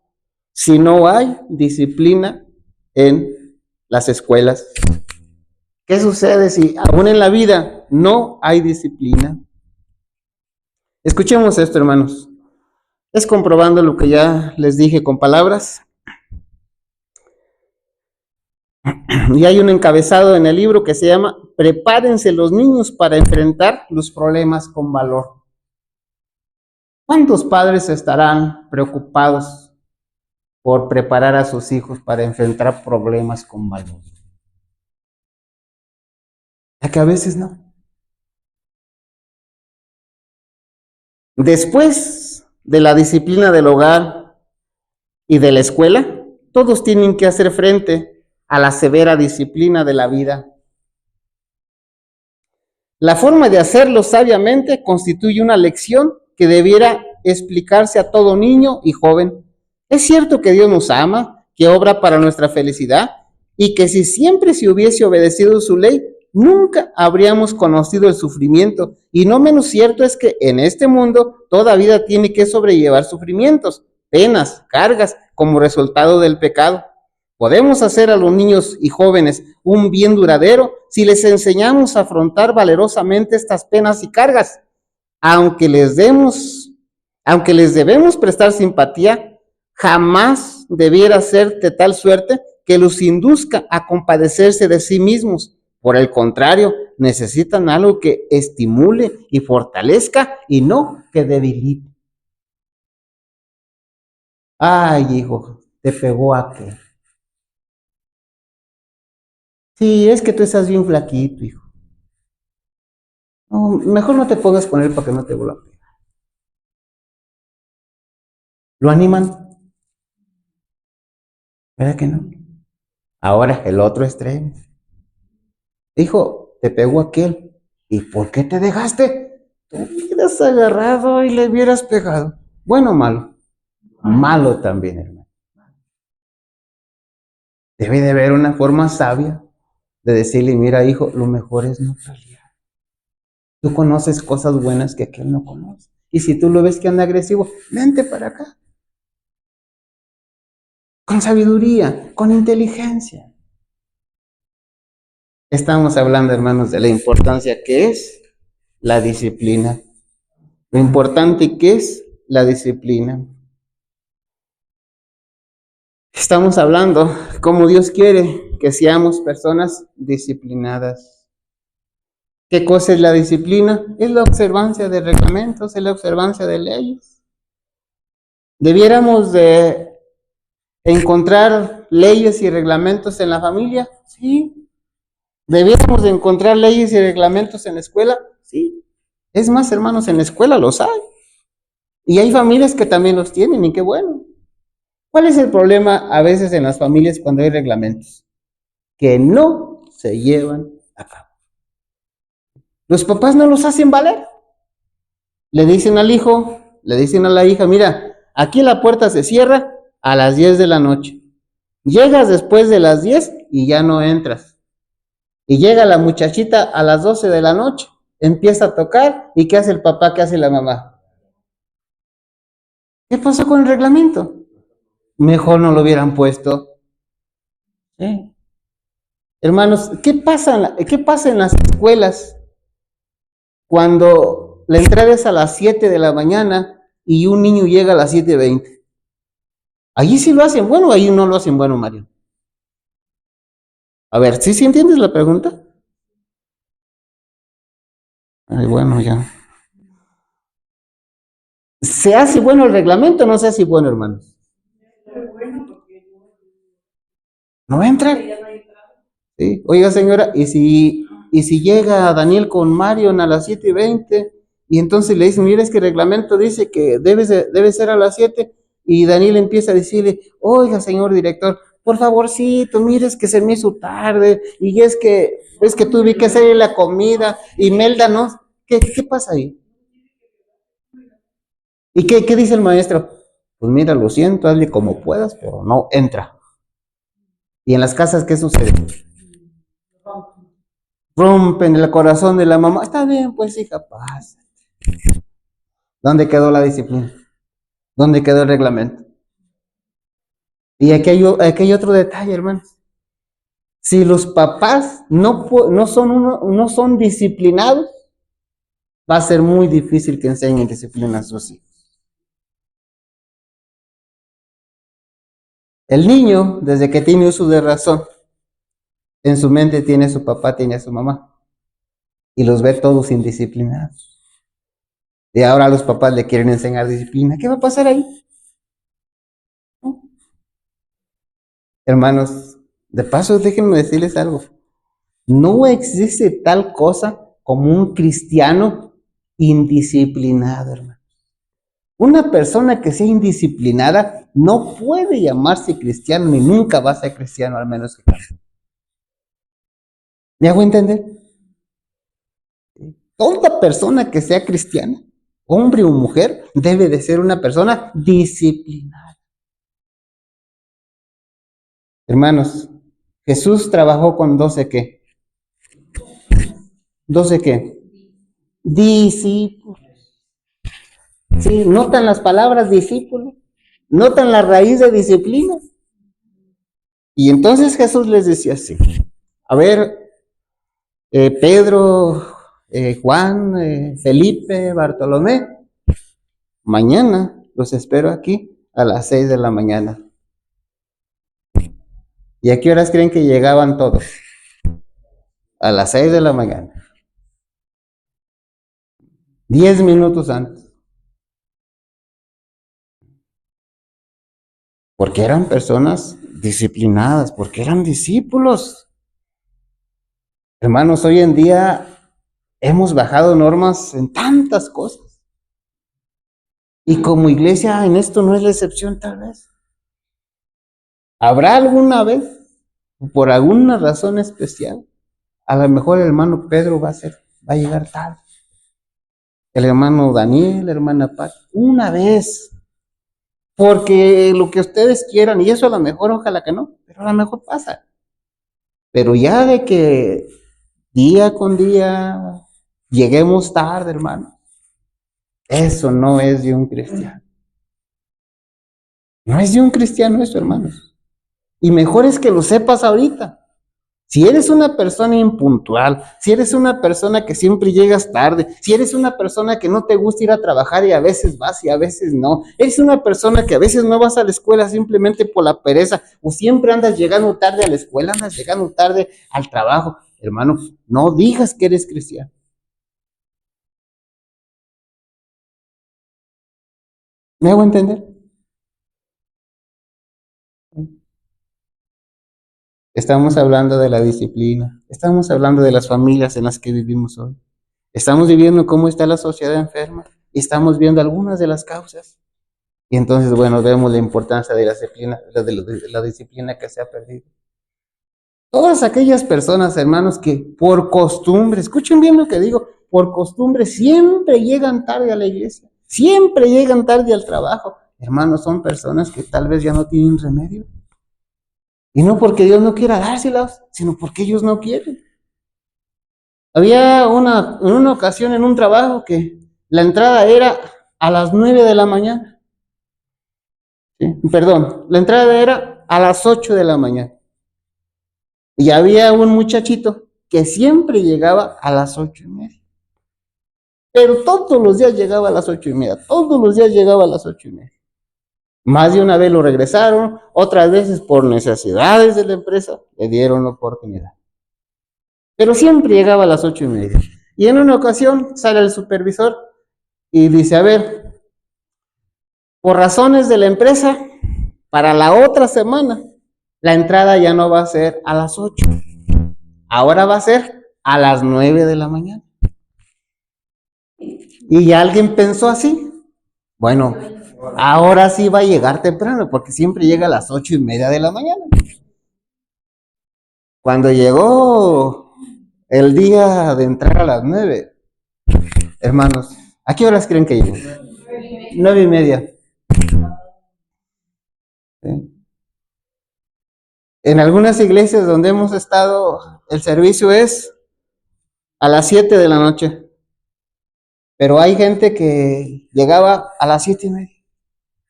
si no hay disciplina en las escuelas. ¿Qué sucede si aún en la vida no hay disciplina? Escuchemos esto, hermanos. Es comprobando lo que ya les dije con palabras. Y hay un encabezado en el libro que se llama Prepárense los niños para enfrentar los problemas con valor. ¿Cuántos padres estarán preocupados por preparar a sus hijos para enfrentar problemas con valor? Ya que a veces no. Después de la disciplina del hogar y de la escuela, todos tienen que hacer frente a la severa disciplina de la vida. La forma de hacerlo sabiamente constituye una lección que debiera explicarse a todo niño y joven. Es cierto que Dios nos ama, que obra para nuestra felicidad y que si siempre se hubiese obedecido su ley, nunca habríamos conocido el sufrimiento. Y no menos cierto es que en este mundo toda vida tiene que sobrellevar sufrimientos, penas, cargas como resultado del pecado. Podemos hacer a los niños y jóvenes un bien duradero si les enseñamos a afrontar valerosamente estas penas y cargas, aunque les debemos prestar simpatía, jamás debiera ser de tal suerte que los induzca a compadecerse de sí mismos. Por el contrario, necesitan algo que estimule y fortalezca y no que debilite. Ay, hijo, te pegó aquel. Sí, es que tú estás bien flaquito, hijo. No, mejor no te pongas con él para que no te vuelva a pegar. ¿Lo animan? ¿Verdad que no? Ahora el otro extremo. Hijo, te pegó aquel. ¿Y por qué te dejaste? Tú hubieras agarrado y le hubieras pegado. ¿Bueno o malo? Malo también, hermano. Debe de haber una forma sabia de decirle, mira, hijo, lo mejor es no pelear. Tú conoces cosas buenas que aquel no conoce. Y si tú lo ves que anda agresivo, vente para acá. Con sabiduría, con inteligencia. Estamos hablando, hermanos, de la importancia que es la disciplina. Lo importante que es la disciplina. Estamos hablando como Dios quiere que seamos personas disciplinadas. ¿Qué cosa es la disciplina? Es la observancia de reglamentos, es la observancia de leyes. ¿Debiéramos de encontrar leyes y reglamentos en la familia? Sí. ¿Debiéramos de encontrar leyes y reglamentos en la escuela? Sí. Es más, hermanos, en la escuela los hay. Y hay familias que también los tienen, y qué bueno. ¿Cuál es el problema a veces en las familias cuando hay reglamentos? Que no se llevan a cabo. Los papás no los hacen valer. Le dicen al hijo, le dicen a la hija, mira, aquí la puerta se cierra a las 10 de la noche. Llegas después de las 10 y ya no entras. Y llega la muchachita a las 12 de la noche, empieza a tocar, ¿y qué hace el papá? ¿Qué hace la mamá? ¿Qué pasó con el reglamento? Mejor no lo hubieran puesto. ¿Sí? Hermanos, ¿qué pasa en las escuelas cuando la entrada es a las 7 de la mañana y un niño llega a las 7:20? Allí sí lo hacen bueno, ahí no lo hacen bueno, Mario. A ver, ¿sí entiendes la pregunta? Ay, bueno, ya. ¿Se hace bueno el reglamento o no se hace bueno, hermanos? No entra. Sí. Oiga, señora, ¿y si llega Daniel con Marion a las 7:20 Y entonces le dicen, mira, es que el reglamento dice que debe ser a las 7. Y Daniel empieza a decirle, oiga, señor director, por favorcito, mire, es que se me hizo tarde, y es que tuve que hacerle la comida, y Melda, ¿no? ¿Qué pasa ahí? ¿Y qué dice el maestro? Pues mira, lo siento, hazle como puedas, pero no entra. Y en las casas, ¿qué sucede? Rompen el corazón de la mamá. Está bien, pues hija, pasa. ¿Dónde quedó la disciplina? ¿Dónde quedó el reglamento? Y aquí hay otro detalle, hermanos. Si los papás no son disciplinados, va a ser muy difícil que enseñen disciplina a sus hijos. El niño, desde que tiene uso de razón, en su mente tiene a su papá, tiene a su mamá, y los ve todos indisciplinados. Y ahora los papás le quieren enseñar disciplina. ¿Qué va a pasar ahí? ¿No? Hermanos, de paso, déjenme decirles algo. No existe tal cosa como un cristiano indisciplinado, hermano. Una persona que sea indisciplinada no puede llamarse cristiano ni nunca va a ser cristiano, al menos que cambie. ¿Me hago entender? Toda persona que sea cristiana, hombre o mujer, debe de ser una persona disciplinada. Hermanos, Jesús trabajó con 12 ¿qué? 12 ¿qué? Discípulos. Sí, notan las palabras discípulo, notan la raíz de disciplina. Y entonces Jesús les decía así, a ver, Pedro, Juan, Felipe, Bartolomé, mañana los espero aquí a las 6 de la mañana. ¿Y a qué horas creen que llegaban todos? A las 6 de la mañana. 10 minutos antes. Porque eran personas disciplinadas, porque eran discípulos. Hermanos, hoy en día hemos bajado normas en tantas cosas. Y como iglesia en esto no es la excepción tal vez. ¿Habrá alguna vez, por alguna razón especial, a lo mejor el hermano Pedro va a llegar tarde? El hermano Daniel, la hermana Pat, una vez. Porque lo que ustedes quieran, y eso a lo mejor, ojalá que no, pero a lo mejor pasa. Pero ya de que día con día lleguemos tarde, hermano, eso no es de un cristiano. No es de un cristiano eso, hermanos. Y mejor es que lo sepas ahorita. Si eres una persona impuntual, si eres una persona que siempre llegas tarde, si eres una persona que no te gusta ir a trabajar y a veces vas y a veces no, eres una persona que a veces no vas a la escuela simplemente por la pereza, o siempre andas llegando tarde a la escuela, andas llegando tarde al trabajo, hermano, no digas que eres cristiano. ¿Me hago entender? Estamos hablando de la disciplina, estamos hablando de las familias en las que vivimos hoy. Estamos viviendo cómo está la sociedad enferma y estamos viendo algunas de las causas. Y entonces, bueno, vemos la importancia de la disciplina que se ha perdido. Todas aquellas personas, hermanos, que por costumbre, escuchen bien lo que digo, por costumbre siempre llegan tarde a la iglesia, siempre llegan tarde al trabajo. Hermanos, son personas que tal vez ya no tienen remedio. Y no porque Dios no quiera dárselas, sino porque ellos no quieren. Había en una ocasión en un trabajo que la entrada era a las 9 de la mañana. ¿Sí? Perdón, la entrada era a las 8 de la mañana. Y había un muchachito que siempre llegaba a las 8:30. Pero todos los días llegaba a las 8:30. Todos los días llegaba a las 8:30. Más de una vez lo regresaron, otras veces por necesidades de la empresa le dieron la oportunidad. Pero siempre llegaba a las 8:30. Y en una ocasión sale el supervisor y dice, a ver, por razones de la empresa, para la otra semana, la entrada ya no va a ser a las 8. Ahora va a ser a las 9 de la mañana. Y alguien pensó así. Bueno, ahora sí va a llegar temprano, porque siempre llega a las 8:30 de la mañana. Cuando llegó el día de entrar a las 9, hermanos, ¿a qué horas creen que llegó? 9:30. ¿Sí? En algunas iglesias donde hemos estado, el servicio es a las 7 de la noche. Pero hay gente que llegaba a las 7:30.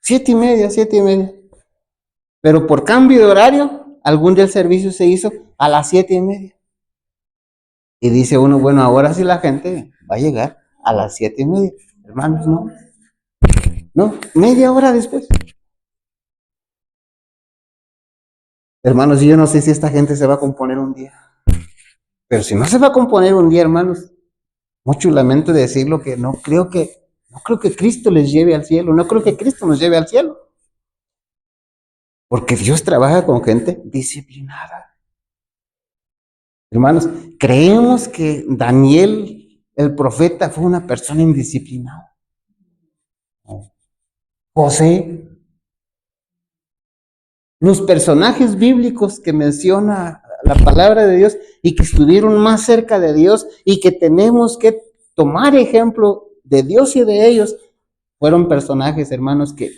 7:30, 7:30. Pero por cambio de horario, algún día el servicio se hizo a las 7:30. Y dice uno, bueno, ahora sí la gente va a llegar a las 7:30. Hermanos, no. No, media hora después. Hermanos, yo no sé si esta gente se va a componer un día. Pero si no se va a componer un día, hermanos, mucho lamento decirlo que no creo que Cristo les lleve al cielo, no creo que Cristo nos lleve al cielo. Porque Dios trabaja con gente disciplinada. Hermanos, creemos que Daniel, el profeta, fue una persona indisciplinada. José, los personajes bíblicos que menciona la palabra de Dios y que estuvieron más cerca de Dios y que tenemos que tomar ejemplo de Dios y de ellos, fueron personajes, hermanos, que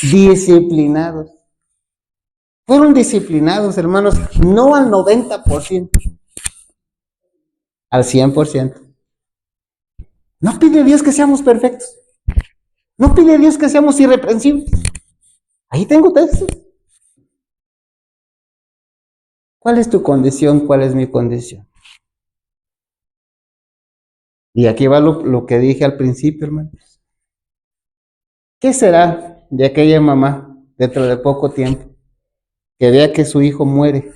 disciplinados. Fueron disciplinados, hermanos, no al 90%, al 100%. No pide Dios que seamos perfectos. No pide Dios que seamos irreprensibles. Ahí tengo textos. ¿Cuál es tu condición? ¿Cuál es mi condición? Y aquí va lo que dije al principio, hermanos. ¿Qué será de aquella mamá dentro de poco tiempo que vea que su hijo muere,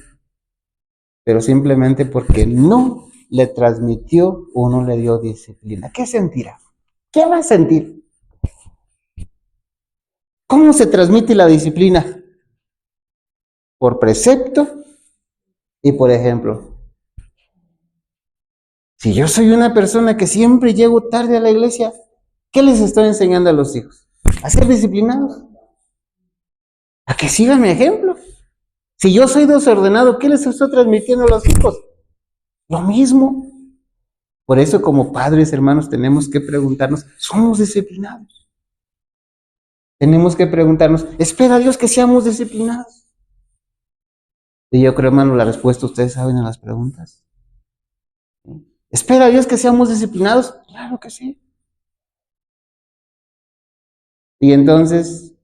pero simplemente porque no le transmitió o no le dio disciplina? ¿Qué sentirá? ¿Qué va a sentir? ¿Cómo se transmite la disciplina? Por precepto y por ejemplo. Si yo soy una persona que siempre llego tarde a la iglesia, ¿qué les estoy enseñando a los hijos? A ser disciplinados, a que sigan mi ejemplo. Si yo soy desordenado, ¿qué les estoy transmitiendo a los hijos? Lo mismo. Por eso, como padres, hermanos, tenemos que preguntarnos, ¿somos disciplinados? Tenemos que preguntarnos, ¿espera Dios que seamos disciplinados? Y yo creo, hermano, la respuesta ustedes saben en las preguntas. ¿Espera Dios que seamos disciplinados? Claro que sí. Y entonces,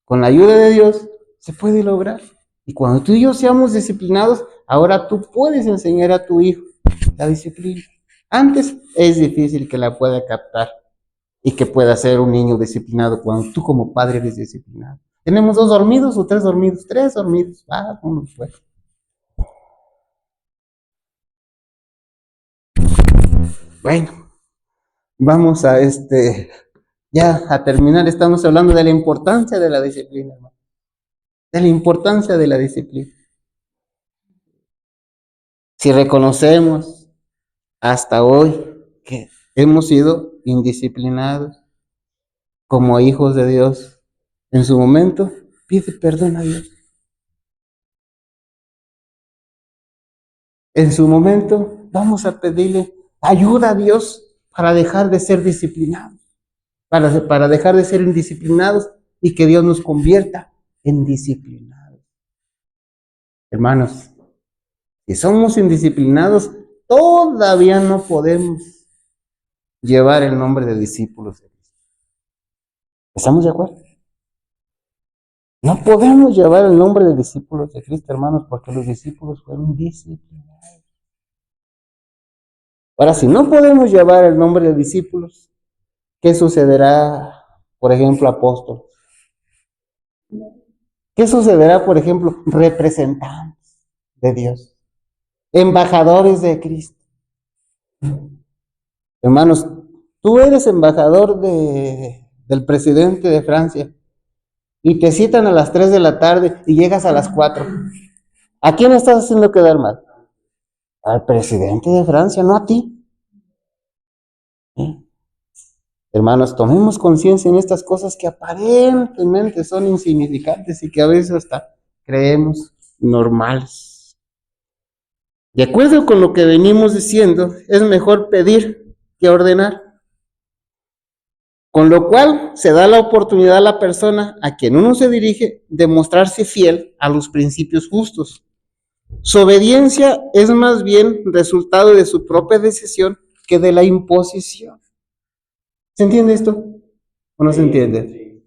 con la ayuda de Dios, se puede lograr. Y cuando tú y yo seamos disciplinados, ahora tú puedes enseñar a tu hijo la disciplina. Antes es difícil que la pueda captar y que pueda ser un niño disciplinado cuando tú como padre eres disciplinado. ¿Tenemos 2 dormidos o 3 dormidos? 3 dormidos. Uno fue. Bueno, vamos a ya a terminar. Estamos hablando de la importancia de la disciplina, hermano. De la importancia de la disciplina. Si reconocemos hasta hoy que hemos sido indisciplinados como hijos de Dios, en su momento pide perdón a Dios. En su momento vamos a pedirle ayuda a Dios para dejar de ser disciplinados, para dejar de ser indisciplinados y que Dios nos convierta en disciplinados. Hermanos, si somos indisciplinados, todavía no podemos llevar el nombre de discípulos de Cristo. ¿Estamos de acuerdo? No podemos llevar el nombre de discípulos de Cristo, hermanos, porque los discípulos fueron disciplinados. Ahora, si no podemos llevar el nombre de discípulos, ¿qué sucederá, por ejemplo, apóstoles? ¿Qué sucederá, por ejemplo, representantes de Dios? Embajadores de Cristo. Hermanos, tú eres embajador del presidente de Francia y te citan a las 3 de la tarde y llegas a las 4. ¿A quién estás haciendo quedar mal? Al presidente de Francia, no a ti. ¿Eh? Hermanos, tomemos conciencia en estas cosas que aparentemente son insignificantes y que a veces hasta creemos normales. De acuerdo con lo que venimos diciendo, es mejor pedir que ordenar, con lo cual se da la oportunidad a la persona a quien uno se dirige de mostrarse fiel a los principios justos. Su obediencia es más bien resultado de su propia decisión que de la imposición. ¿Se entiende esto? ¿O no se entiende?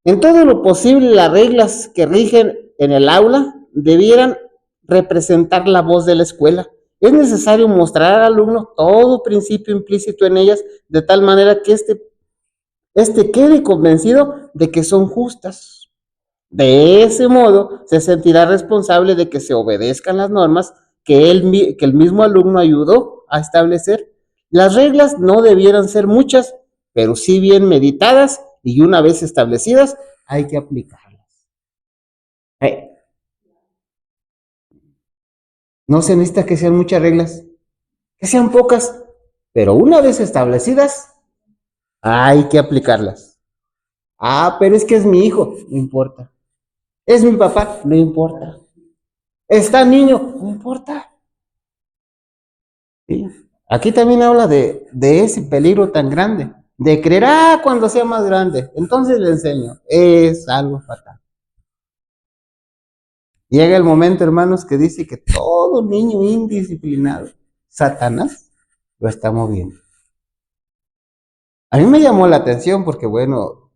En todo lo posible, las reglas que rigen en el aula debieran representar la voz de la escuela. Es necesario mostrar al alumno todo principio implícito en ellas, de tal manera que este quede convencido de que son justas. De ese modo, se sentirá responsable de que se obedezcan las normas que el mismo alumno ayudó a establecer. Las reglas no debieran ser muchas, pero sí bien meditadas, y una vez establecidas, hay que aplicarlas. No se necesita que sean muchas reglas, que sean pocas, pero una vez establecidas, hay que aplicarlas. Ah, pero es que es mi hijo, no importa. Es mi papá, no importa. Está niño, no importa. ¿Sí? Aquí también habla de ese peligro tan grande, de creer, cuando sea más grande, entonces le enseño. Es algo fatal. Llega el momento, hermanos, que dice que todo niño indisciplinado, Satanás, lo está moviendo. A mí me llamó la atención porque, bueno,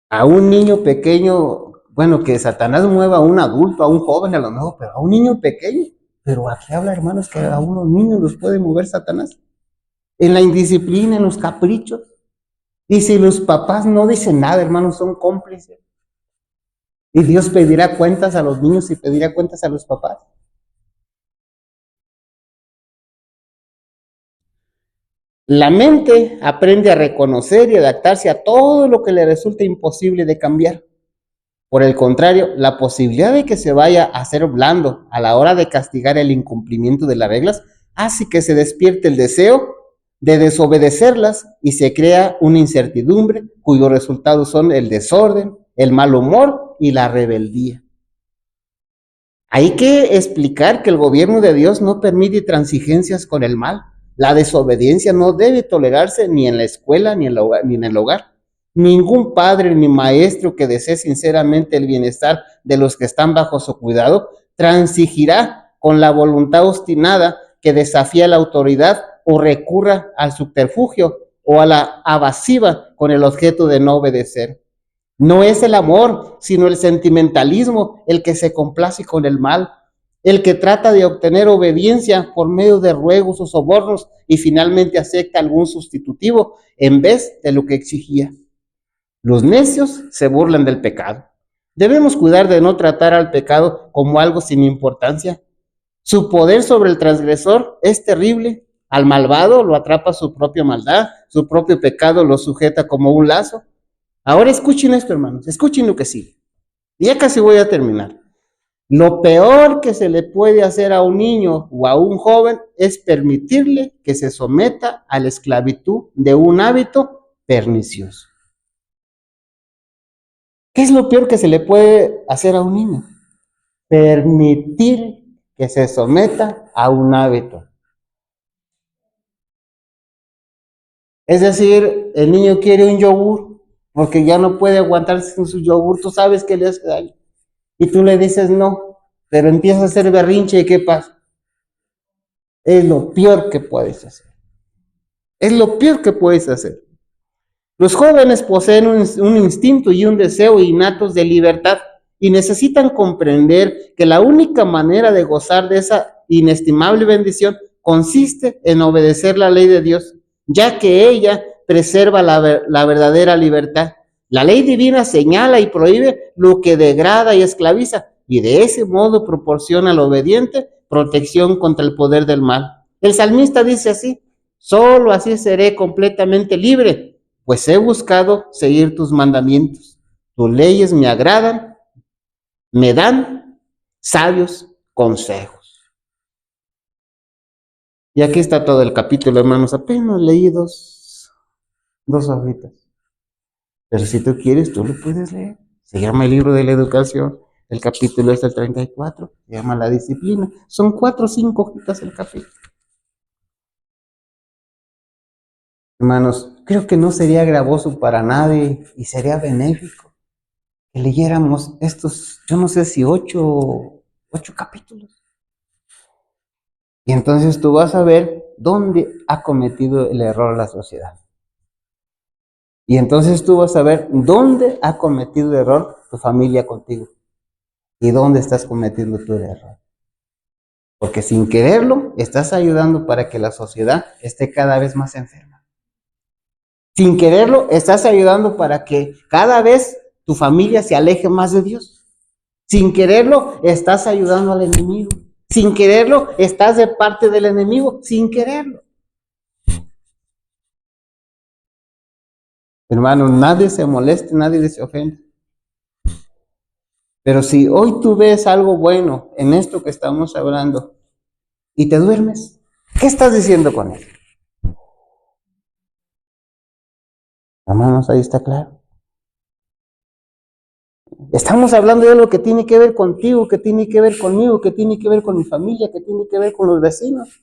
a un niño pequeño, bueno, que Satanás mueva a un adulto, a un joven a lo mejor, pero a un niño pequeño. Pero aquí habla, hermanos, que a unos niños los puede mover Satanás. En la indisciplina, en los caprichos. Y si los papás no dicen nada, hermanos, son cómplices. Y Dios pedirá cuentas a los niños y pedirá cuentas a los papás. La mente aprende a reconocer y adaptarse a todo lo que le resulta imposible de cambiar. Por el contrario, la posibilidad de que se vaya a hacer blando a la hora de castigar el incumplimiento de las reglas hace que se despierte el deseo de desobedecerlas y se crea una incertidumbre cuyos resultados son el desorden, el mal humor y la rebeldía. Hay que explicar que el gobierno de Dios no permite transigencias con el mal. La desobediencia no debe tolerarse ni en la escuela ni en el hogar. Ningún padre ni maestro que desee sinceramente el bienestar de los que están bajo su cuidado transigirá con la voluntad obstinada que desafía la autoridad o recurra al subterfugio o a la evasiva con el objeto de no obedecer. No es el amor, sino el sentimentalismo el que se complace con el mal, el que trata de obtener obediencia por medio de ruegos o sobornos y finalmente acepta algún sustitutivo en vez de lo que exigía. Los necios se burlan del pecado. Debemos cuidar de no tratar al pecado como algo sin importancia. Su poder sobre el transgresor es terrible. Al malvado lo atrapa su propia maldad, su propio pecado lo sujeta como un lazo. Ahora escuchen esto, hermanos, escuchen lo que sigue. Y ya casi voy a terminar. Lo peor que se le puede hacer a un niño o a un joven es permitirle que se someta a la esclavitud de un hábito pernicioso. ¿Qué es lo peor que se le puede hacer a un niño? Permitir que se someta a un hábito. Es decir, el niño quiere un yogur porque ya no puede aguantarse con su yogur, tú sabes que le hace daño. Y tú le dices no, pero empieza a hacer berrinche y ¿qué pasa? Es lo peor que puedes hacer. Es lo peor que puedes hacer. Los jóvenes poseen un instinto y un deseo innatos de libertad y necesitan comprender que la única manera de gozar de esa inestimable bendición consiste en obedecer la ley de Dios, ya que ella preserva la verdadera libertad. La ley divina señala y prohíbe lo que degrada y esclaviza, y de ese modo proporciona al obediente protección contra el poder del mal. El salmista dice así: solo así seré completamente libre, pues he buscado seguir tus mandamientos. Tus leyes me agradan, me dan sabios consejos. Y aquí está todo el capítulo, hermanos. Apenas leí dos hojitas. Pero si tú quieres, tú lo puedes leer. Se llama el libro de la educación. El capítulo es el 34. Se llama la disciplina. Son 4 o 5 hojitas el capítulo. Hermanos, creo que no sería gravoso para nadie y sería benéfico que leyéramos estos, yo no sé si 8 capítulos. Y entonces tú vas a ver dónde ha cometido el error la sociedad. Y entonces tú vas a ver dónde ha cometido el error tu familia contigo. Y dónde estás cometiendo tú el error. Porque sin quererlo, estás ayudando para que la sociedad esté cada vez más enferma. Sin quererlo, estás ayudando para que cada vez tu familia se aleje más de Dios. Sin quererlo, estás ayudando al enemigo. Sin quererlo, estás de parte del enemigo. Sin quererlo. Hermano, nadie se moleste, nadie se ofende. Pero si hoy tú ves algo bueno en esto que estamos hablando y te duermes, ¿qué estás diciendo con él? Hermanos, ahí está claro. Estamos hablando de lo que tiene que ver contigo, que tiene que ver conmigo, que tiene que ver con mi familia, que tiene que ver con los vecinos.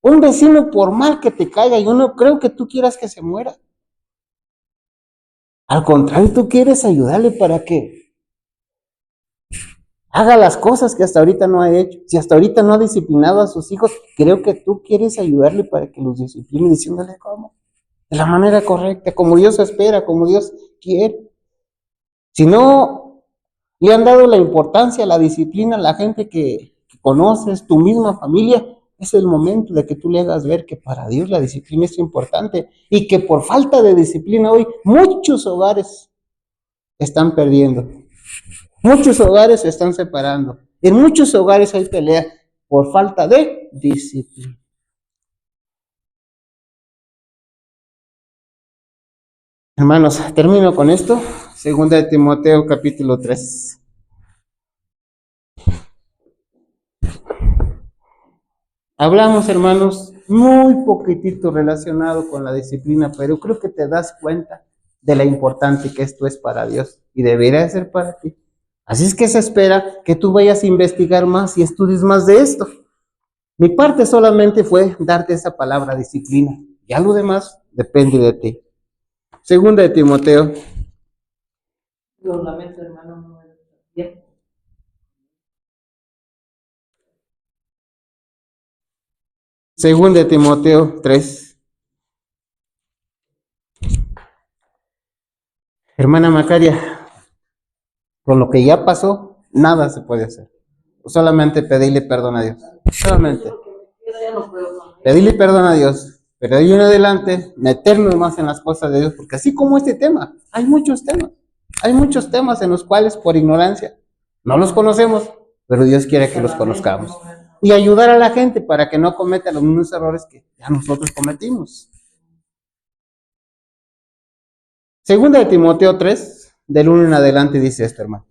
Un vecino, por mal que te caiga, yo no creo que tú quieras que se muera. Al contrario, tú quieres ayudarle para que haga las cosas que hasta ahorita no ha hecho. Si hasta ahorita no ha disciplinado a sus hijos, creo que tú quieres ayudarle para que los discipline diciéndole cómo. De la manera correcta, como Dios espera, como Dios quiere. Si no le han dado la importancia, la disciplina a la gente que conoces, tu misma familia, es el momento de que tú le hagas ver que para Dios la disciplina es importante y que por falta de disciplina hoy muchos hogares están perdiendo. Muchos hogares se están separando. En muchos hogares hay pelea por falta de disciplina. Hermanos, termino con esto. Segunda de Timoteo, capítulo 3. Hablamos, hermanos, muy poquitito relacionado con la disciplina, pero creo que te das cuenta de la importancia que esto es para Dios y debería ser para ti. Así es que se espera que tú vayas a investigar más y estudies más de esto. Mi parte solamente fue darte esa palabra disciplina. Ya lo demás depende de ti. Segunda de Timoteo. Lo lamento, hermano, no es tiempo. Segunda de Timoteo 3. Hermana Macaria, con lo que ya pasó, nada se puede hacer. Solamente pedirle perdón a Dios. Solamente. Pedirle perdón a Dios. Pero de ahí en adelante, meternos más en las cosas de Dios. Porque así como este tema, hay muchos temas. Hay muchos temas en los cuales por ignorancia no los conocemos, pero Dios quiere que los conozcamos. Y ayudar a la gente para que no cometa los mismos errores que ya nosotros cometimos. Segunda de Timoteo 3, del 1 en adelante dice esto, hermano.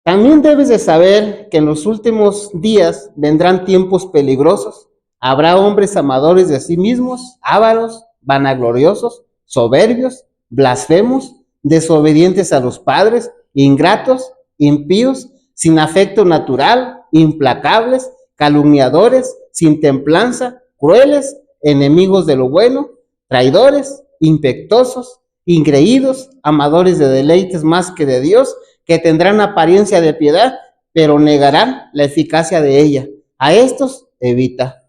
También debes de saber que en los últimos días vendrán tiempos peligrosos. Habrá hombres amadores de sí mismos, ávaros, vanagloriosos, soberbios, blasfemos, desobedientes a los padres, ingratos, impíos, sin afecto natural, implacables, calumniadores, sin templanza, crueles, enemigos de lo bueno, traidores, impetuosos, ingreídos, amadores de deleites más que de Dios, que tendrán apariencia de piedad, pero negarán la eficacia de ella. A estos evita.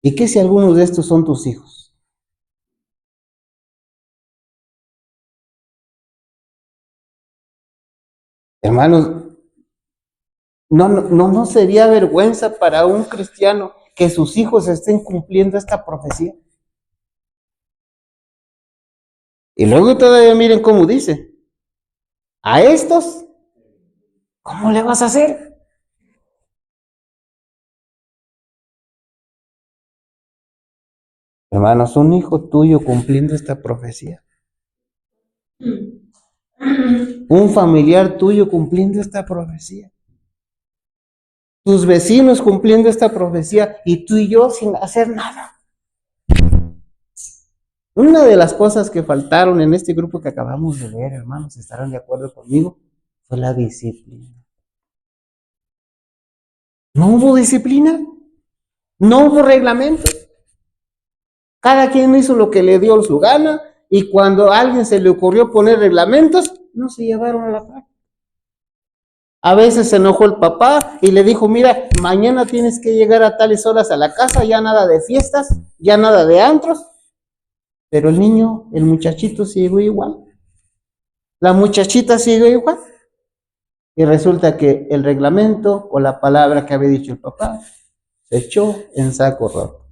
¿Y qué si algunos de estos son tus hijos? Hermanos, no sería vergüenza para un cristiano que sus hijos estén cumpliendo esta profecía. Y luego todavía miren cómo dice. A estos, ¿cómo le vas a hacer? Hermanos, un hijo tuyo cumpliendo esta profecía. Un familiar tuyo cumpliendo esta profecía. tus vecinos cumpliendo esta profecía y tú y yo sin hacer nada. Una de las cosas que faltaron en este grupo que acabamos de ver, hermanos, estarán de acuerdo conmigo, fue la disciplina. No hubo disciplina, no hubo reglamento. Cada quien hizo lo que le dio su gana y cuando a alguien se le ocurrió poner reglamentos, no se llevaron a la práctica. A veces se enojó el papá y le dijo, mira, mañana tienes que llegar a tales horas a la casa, ya nada de fiestas, ya nada de antros. Pero el niño, el muchachito siguió igual. La muchachita siguió igual. Y resulta que el reglamento o la palabra que había dicho el papá se echó en saco roto.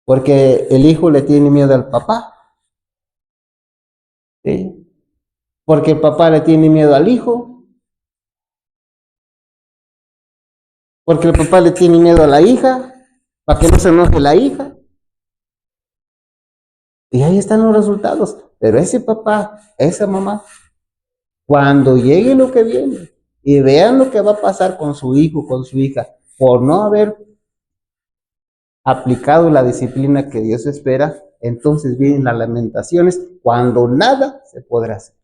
Porque el hijo le tiene miedo al papá. ¿Sí? Porque el papá le tiene miedo al hijo. Porque el papá le tiene miedo a la hija. Para que no se enoje la hija. Y ahí están los resultados. Pero ese papá, esa mamá, cuando llegue lo que viene y vean lo que va a pasar con su hijo, con su hija, por no haber aplicado la disciplina que Dios espera, entonces vienen las lamentaciones cuando nada se podrá hacer.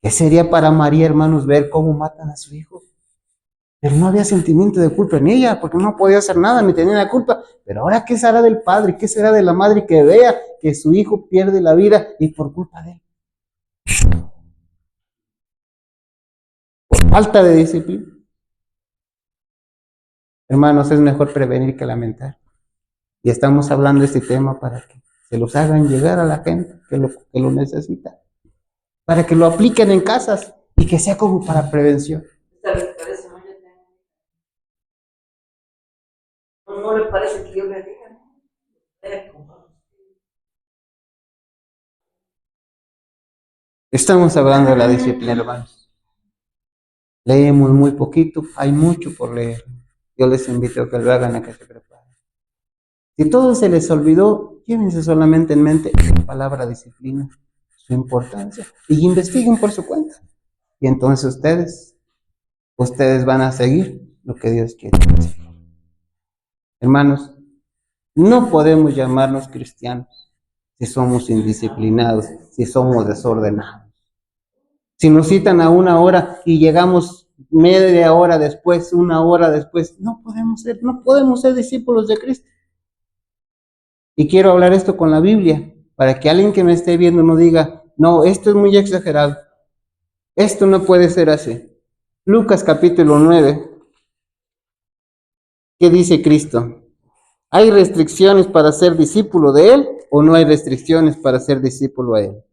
¿Qué sería para María, hermanos, ver cómo matan a su hijo? Pero no había sentimiento de culpa en ella, porque no podía hacer nada, ni tenía la culpa. Pero ahora, ¿qué será del padre? ¿Qué será de la madre que vea que su hijo pierde la vida y por culpa de él? Por falta de disciplina. Hermanos, es mejor prevenir que lamentar. Y estamos hablando de este tema para que se los hagan llegar a la gente que lo necesita. Para que lo apliquen en casas y que sea como para prevención. No le parece que yo le diga. Estamos hablando de la disciplina, hermanos. Leemos muy poquito, hay mucho por leer. Yo les invito a que lo hagan, a que se preparen. Si todo se les olvidó, llévense solamente en mente la palabra disciplina, su importancia, y investiguen por su cuenta. Y entonces ustedes van a seguir lo que Dios quiere. Hermanos, no podemos llamarnos cristianos si somos indisciplinados, si somos desordenados. Si nos citan a una hora y llegamos media hora después, una hora después, no podemos ser discípulos de Cristo. Y quiero hablar esto con la Biblia, para que alguien que me esté viendo no diga, no, esto es muy exagerado. Esto no puede ser así. Lucas capítulo 9. ¿Qué dice Cristo? ¿Hay restricciones para ser discípulo de Él o no hay restricciones para ser discípulo a Él?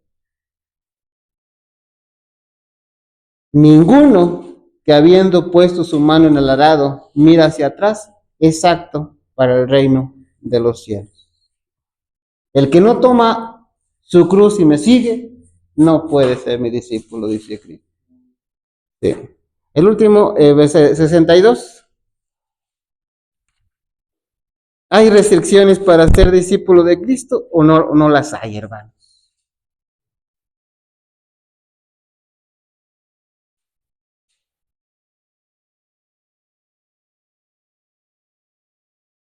Ninguno que habiendo puesto su mano en el arado mira hacia atrás es apto para el reino de los cielos. El que no toma su cruz y me sigue, no puede ser mi discípulo, dice Cristo. Sí. El último, 62. ¿Hay restricciones para ser discípulo de Cristo o no las hay, hermanos?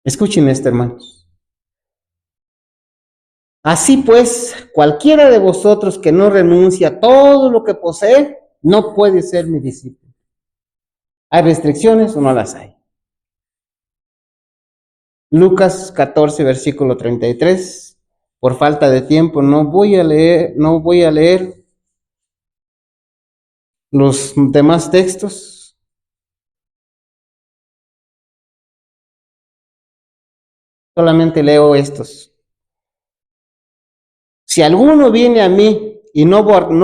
Escuchen esto, hermanos. Así pues, cualquiera de vosotros que no renuncia a todo lo que posee, no puede ser mi discípulo. ¿Hay restricciones o no las hay? Lucas 14, versículo 33. Por falta de tiempo no voy a leer los demás textos. Solamente leo estos. Si alguno viene a mí y no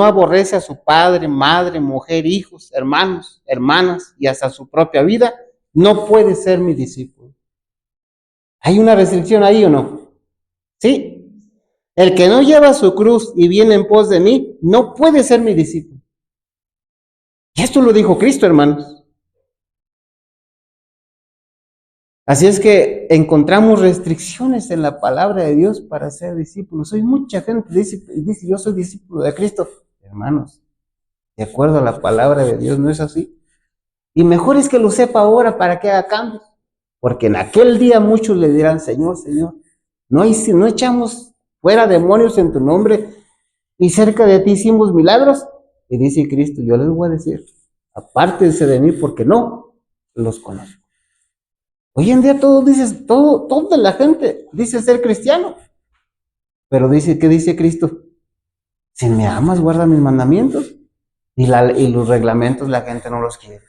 aborrece a su padre, madre, mujer, hijos, hermanos, hermanas y hasta su propia vida, no puede ser mi discípulo. ¿Hay una restricción ahí o no? Sí. El que no lleva su cruz y viene en pos de mí, no puede ser mi discípulo. Y esto lo dijo Cristo, hermanos. Así es que encontramos restricciones en la palabra de Dios para ser discípulos. Hay mucha gente que dice, yo soy discípulo de Cristo. Hermanos, de acuerdo a la palabra de Dios, no es así. Y mejor es que lo sepa ahora para que haga cambios. Porque en aquel día muchos le dirán, Señor, Señor, no echamos fuera demonios en tu nombre y cerca de ti hicimos milagros. Y dice Cristo, yo les voy a decir, apártense de mí porque no los conozco. Hoy en día toda la gente dice ser cristiano. Pero ¿qué dice Cristo? Si me amas, guarda mis mandamientos. Y los reglamentos la gente no los quiere.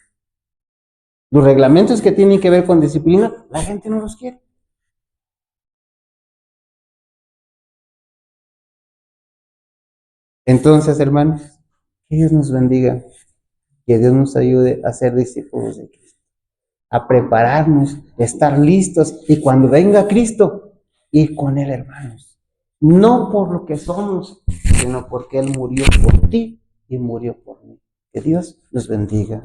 Los reglamentos que tienen que ver con disciplina, la gente no los quiere. Entonces, hermanos, que Dios nos bendiga, que Dios nos ayude a ser discípulos de Cristo, a prepararnos, a estar listos y cuando venga Cristo, ir con Él, hermanos. No por lo que somos, sino porque Él murió por ti y murió por mí. Que Dios nos bendiga.